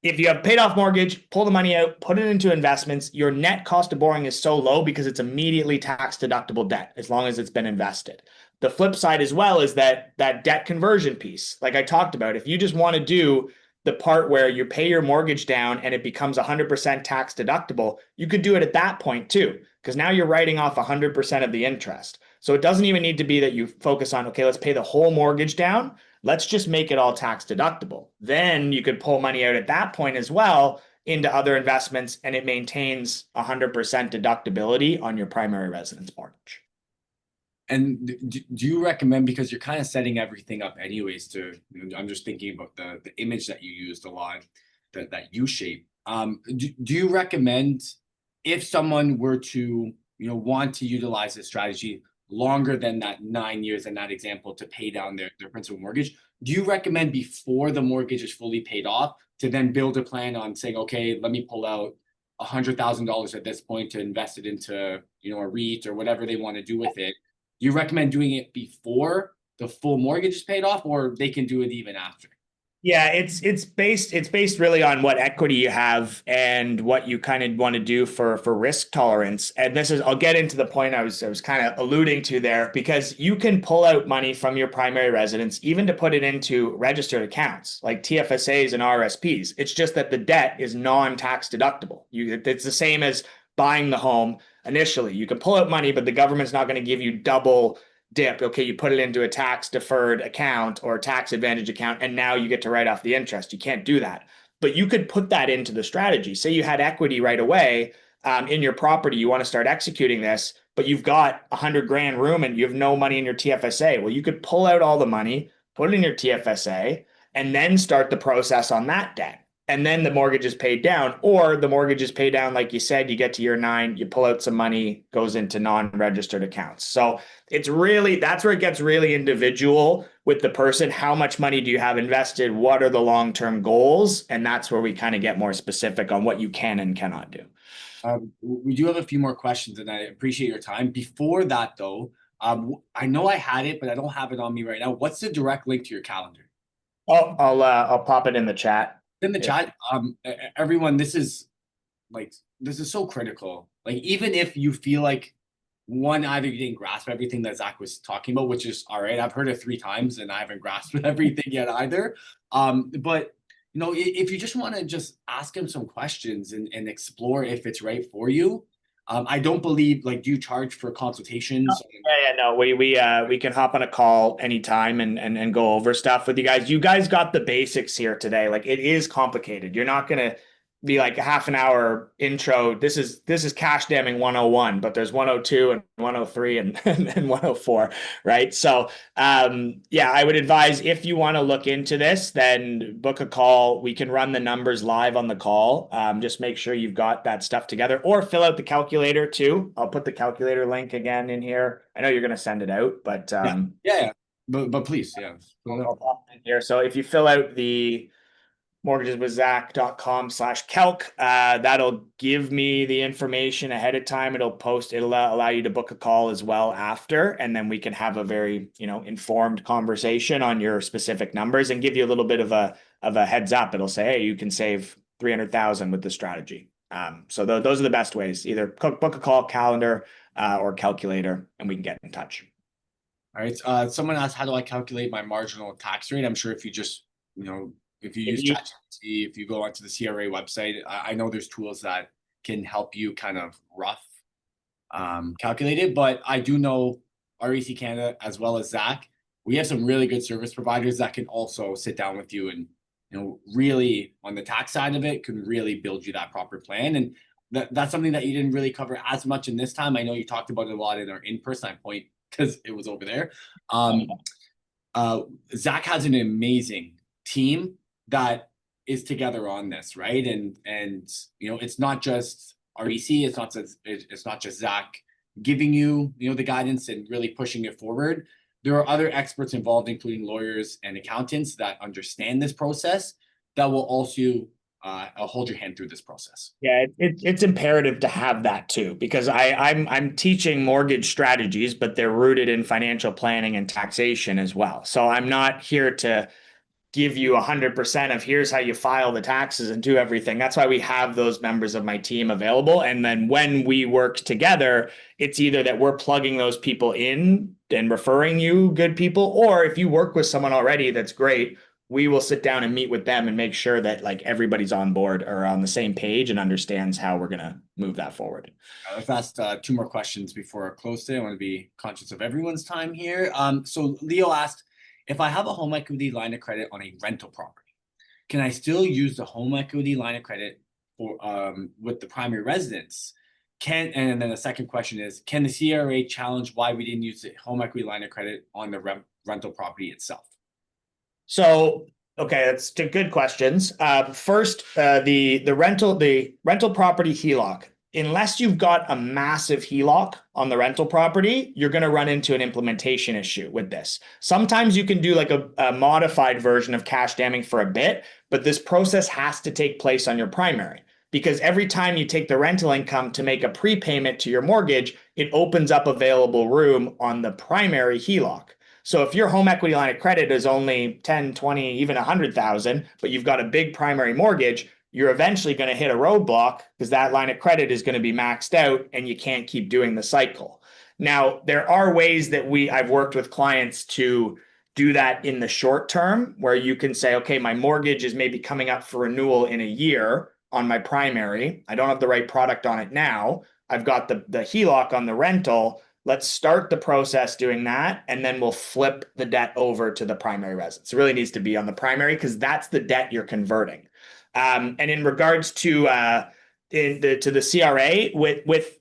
if you have paid off mortgage, pull the money out, put it into investments, your net cost of borrowing is so low because it's immediately tax deductible debt as long as it's been invested. The flip side as well is that debt conversion piece, like I talked about, if you just want to do the part where you pay your mortgage down and it becomes 100% tax deductible, you could do it at that point too, because now you're writing off 100% of the interest. So it doesn't even need to be that you focus on, okay, let's pay the whole mortgage down. Let's just make it all tax deductible. Then you could pull money out at that point as well into other investments, and it maintains 100% deductibility on your primary residence mortgage. And do you recommend, because you're kind of setting everything up anyways to, I'm just thinking about the image that you used a lot, that U shape. Do you recommend, if someone were to, want to utilize this strategy longer than that 9 years in that example to pay down their principal mortgage, do you recommend before the mortgage is fully paid off to then build a plan on saying, okay, let me pull out $100,000 at this point to invest it into, a REIT or whatever they want to do with it? Do you recommend doing it before the full mortgage is paid off, or they can do it even after? Yeah, it's based really on what equity you have and what you kind of want to do for risk tolerance. And I'll get into the point I was kind of alluding to there, because you can pull out money from your primary residence even to put it into registered accounts like TFSAs and RSPs. It's just that the debt is non-tax deductible. It's the same as buying the home initially. You can pull out money, but the government's not going to give you double dip. Okay, you put it into a tax deferred account or tax advantage account, and now you get to write off the interest. You can't do that. But you could put that into the strategy. Say you had equity right away in your property, you want to start executing this, but you've got 100 grand room and you have no money in your TFSA. Well, you could pull out all the money, put it in your TFSA, and then start the process on that debt. and then the mortgage is paid down, or the mortgage is paid down, like you said, you get to year 9, you pull out some money, goes into non-registered accounts. So it's really, that's where it gets really individual with the person. How much money do you have invested? What are the long-term goals? And that's where we kind of get more specific on what you can and cannot do. We do have a few more questions, and I appreciate your time. Before that, though, I know I had it, but I don't have it on me right now. What's the direct link to your calendar? Oh, I'll pop it in the chat. In the chat, everyone, this is so critical. Like, even if you feel like either you didn't grasp everything that Zach was talking about, which is all right. I've heard it 3 times and I haven't grasped everything yet either. But if you just want to just ask him some questions and explore if it's right for you. I don't believe, like, do you charge for consultations? Yeah, no, we can hop on a call anytime and go over stuff with you guys. You guys got the basics here today. Like, it is complicated. You're not gonna be like a half an hour intro. This is cash damming 101, but there's 102 and 103 and 104, right? So yeah, I would advise, if you want to look into this, then book a call. We can run the numbers live on the call. Just make sure you've got that stuff together, or fill out the calculator too. I'll put the calculator link again in here. I know you're going to send it out, but yeah. But please, yeah. I'll pop it in here. So if you fill out the mortgageswithzac.com/calc. That'll give me the information ahead of time. It'll allow you to book a call as well after, and then we can have a very, informed conversation on your specific numbers and give you a little bit of a heads up. It'll say, hey, you can save 300,000 with the strategy. So those are the best ways. Either book a call, calendar, or calculator, and we can get in touch. All right. Someone asked, how do I calculate my marginal tax rate? I'm sure if you just, if you use ChatGPT, if you go onto the CRA website, I know there's tools that can help you kind of rough calculate it. But I do know REC Canada, as well as Zach, we have some really good service providers that can also sit down with you and, really on the tax side of it, can really build you that proper plan. And that's something that you didn't really cover as much in this time. I know you talked about it a lot in our in-person point because it was over there. Zach has an amazing team that is together on this, right? And it's not just REC, it's not just Zach giving you, the guidance and really pushing it forward. There are other experts involved, including lawyers and accountants that understand this process, that will also hold your hand through this process. Yeah, it's imperative to have that too, because I'm teaching mortgage strategies, but they're rooted in financial planning and taxation as well. So I'm not here to give you 100% of here's how you file the taxes and do everything. That's why we have those members of my team available. And then when we work together, it's either that we're plugging those people in and referring you good people, or if you work with someone already, that's great. We will sit down and meet with them and make sure that, like, everybody's on board or on the same page and understands how we're going to move that forward. I've asked 2 more questions before our close today. I want to be conscious of everyone's time here. So Leo asked, if I have a home equity line of credit on a rental property, can I still use the home equity line of credit for with the primary residence? And then the second question is, can the CRA challenge why we didn't use the home equity line of credit on the rental property itself? So, okay, that's 2 good questions. First, the rental property HELOC. Unless you've got a massive HELOC on the rental property, you're going to run into an implementation issue with this. Sometimes you can do like a modified version of cash damming for a bit, but this process has to take place on your primary, because every time you take the rental income to make a prepayment to your mortgage, it opens up available room on the primary HELOC. So if your home equity line of credit is only 10, 20, even 100,000, but you've got a big primary mortgage, you're eventually going to hit a roadblock because that line of credit is going to be maxed out and you can't keep doing the cycle. Now, there are ways that I've worked with clients to do that in the short term, where you can say, okay, my mortgage is maybe coming up for renewal in a year on my primary. I don't have the right product on it now. I've got the HELOC on the rental. Let's start the process doing that, and then we'll flip the debt over to the primary residence. It really needs to be on the primary because that's the debt you're converting. And in regards to the CRA, with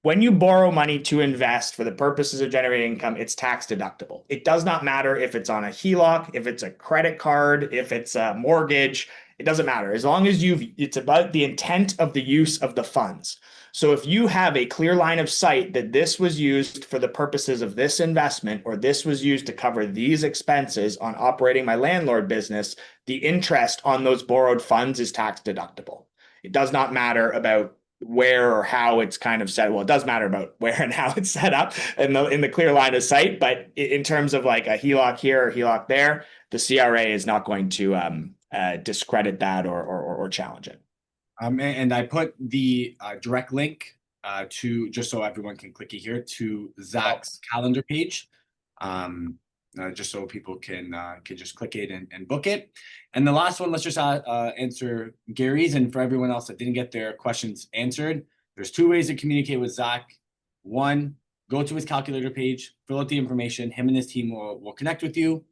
when you borrow money to invest for the purposes of generating income, it's tax deductible. It does not matter if it's on a HELOC, if it's a credit card, if it's a mortgage. It doesn't matter. As long as it's about the intent of the use of the funds. So if you have a clear line of sight that this was used for the purposes of this investment, or this was used to cover these expenses on operating my landlord business, the interest on those borrowed funds is tax deductible. It does not matter about where or how it's kind of set. Well, it does matter about where and how it's set up in the clear line of sight, but in terms of like a HELOC here or HELOC there, the CRA is not going to discredit that or challenge it. And I put the direct link to, just so everyone can click it here, to Zac's calendar page, just so people can just click it and book it. And the last one, let's just answer Gary's. And for everyone else that didn't get their questions answered, there's two ways to communicate with Zac. One, go to his calculator page, fill out the information. Him and his team will connect with you.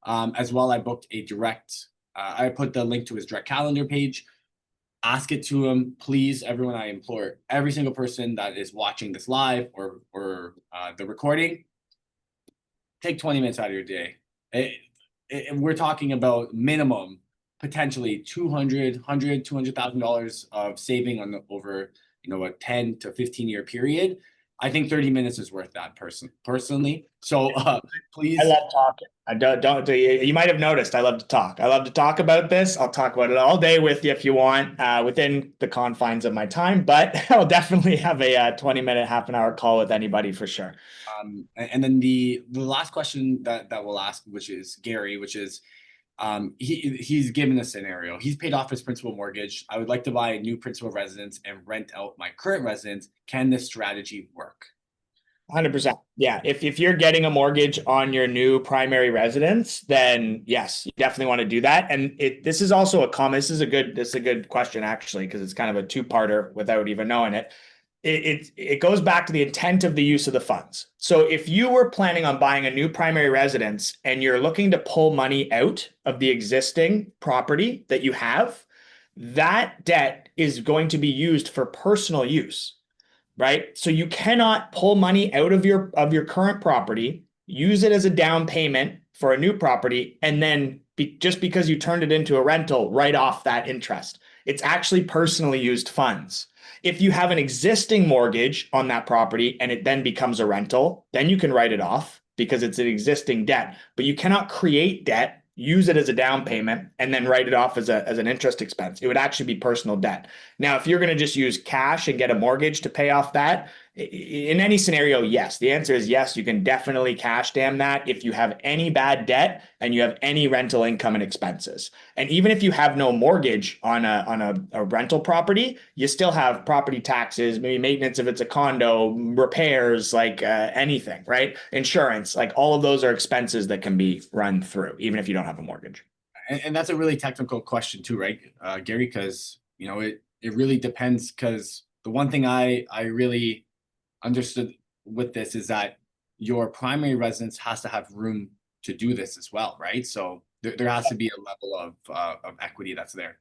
As well, I booked a direct. I put the link to his direct calendar page. Ask it to him, please. Everyone, I implore every single person that is watching this live or the recording, take 20 minutes out of your day. We're talking about minimum, potentially $200,000 of saving on over a 10 to 15 year period. I think 30 minutes is worth that personally. So please. I love talking. I don't you might have noticed I love to talk. I love to talk about this. I'll talk about it all day with you if you want, within the confines of my time, but I'll definitely have a 20-minute, half an hour call with anybody for sure. And then the last question that we'll ask, which is Gary, which is he's given a scenario. He's paid off his principal mortgage. I would like to buy a new principal residence and rent out my current residence. Can this strategy work? 100%. Yeah. If you're getting a mortgage on your new primary residence, then yes, you definitely want to do that. And this is also this is a good question actually, because it's kind of a two-parter without even knowing it. It goes back to the intent of the use of the funds. So if you were planning on buying a new primary residence and you're looking to pull money out of the existing property that you have, that debt is going to be used for personal use, right? So you cannot pull money out of your current property, use it as a down payment for a new property, and then just because you turned it into a rental, write off that interest. It's actually personally used funds. If you have an existing mortgage on that property and it then becomes a rental, then you can write it off because it's an existing debt, but you cannot create debt, use it as a down payment, and then write it off as an interest expense. It would actually be personal debt. Now, if you're going to just use cash and get a mortgage to pay off that, in any scenario, yes. The answer is yes, you can definitely cash dam that if you have any bad debt and you have any rental income and expenses. And even if you have no mortgage on a rental property, you still have property taxes, maybe maintenance if it's a condo, repairs, like anything, right? Insurance, like all of those are expenses that can be run through, even if you don't have a mortgage. And that's a really technical question too, right, Gary? Because it really depends. Because the one thing I really understood with this is that your primary residence has to have room to do this as well, right? So there has to be a level of equity that's there.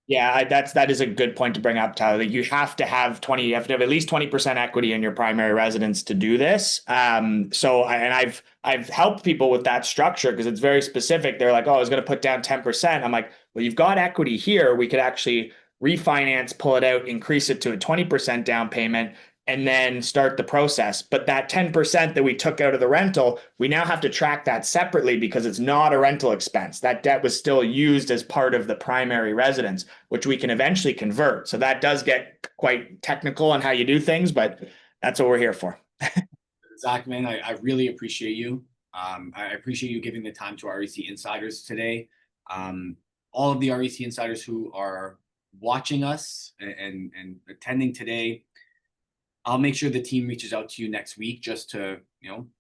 Yeah, that is a good point to bring up, Tyler. You have to have at least 20% equity in your primary residence to do this. I've helped people with that structure because it's very specific. They're like, oh, I was going to put down 10%. I'm like, well, you've got equity here. We could actually refinance, pull it out, increase it to a 20% down payment, and then start the process. But that 10% that we took out of the rental, we now have to track that separately because it's not a rental expense. That debt was still used as part of the primary residence, which we can eventually convert. So that does get quite technical on how you do things, but that's what we're here for. Zac, man, I really appreciate you. I appreciate you giving the time to REC Insiders today. All of the REC Insiders who are watching us and attending today, I'll make sure the team reaches out to you next week just to,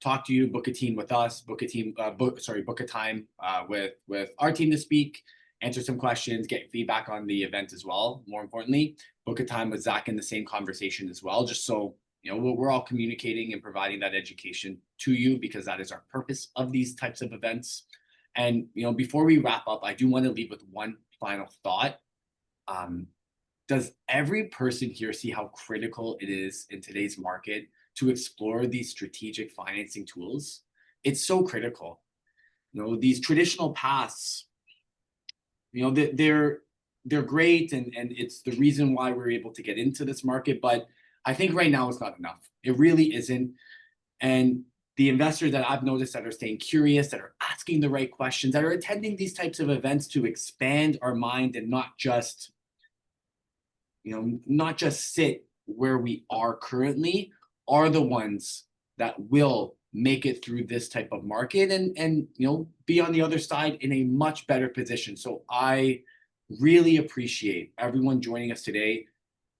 talk to you, book a team with us, book a time with our team to speak, answer some questions, get feedback on the event as well. More importantly, book a time with Zac in the same conversation as well, just so, we're all communicating and providing that education to you, because that is our purpose of these types of events. And, before we wrap up, I do want to leave with one final thought. Does every person here see how critical it is in today's market to explore these strategic financing tools? It's so critical. These traditional paths, they're they're great, and it's the reason why we're able to get into this market. But I think right now it's not enough. It really isn't. And the investors that I've noticed that are staying curious, that are asking the right questions, that are attending these types of events to expand our mind and not just, not just sit where we are currently, are the ones that will make it through this type of market and be on the other side in a much better position. So I really appreciate everyone joining us today.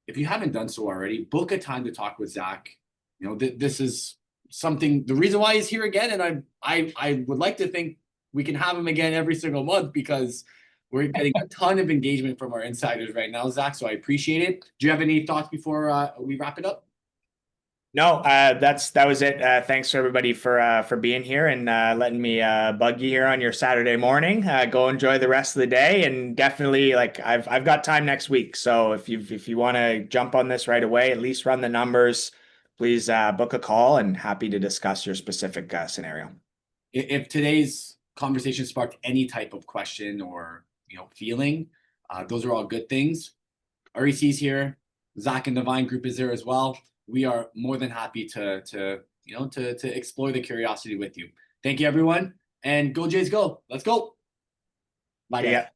If you haven't done so already, book a time to talk with Zac. This is something, the reason why he's here again, and I would like to think we can have him again every single month, because we're getting a ton of engagement from our insiders right now, Zac. So I appreciate it. Do you have any thoughts before we wrap it up? No, that was it. Thanks for everybody for being here and letting me bug you here on your Saturday morning. Go enjoy the rest of the day, and definitely, like, I've got time next week. So if you want to jump on this right away, at least run the numbers, please book a call, and happy to discuss your specific scenario. If today's conversation sparked any type of question or feeling, those are all good things. REC's here. Zac and the Vine Group is there as well. We are more than happy to explore the curiosity with you. Thank you, everyone, and go Jays, go! Let's go. Bye, guys. Yeah.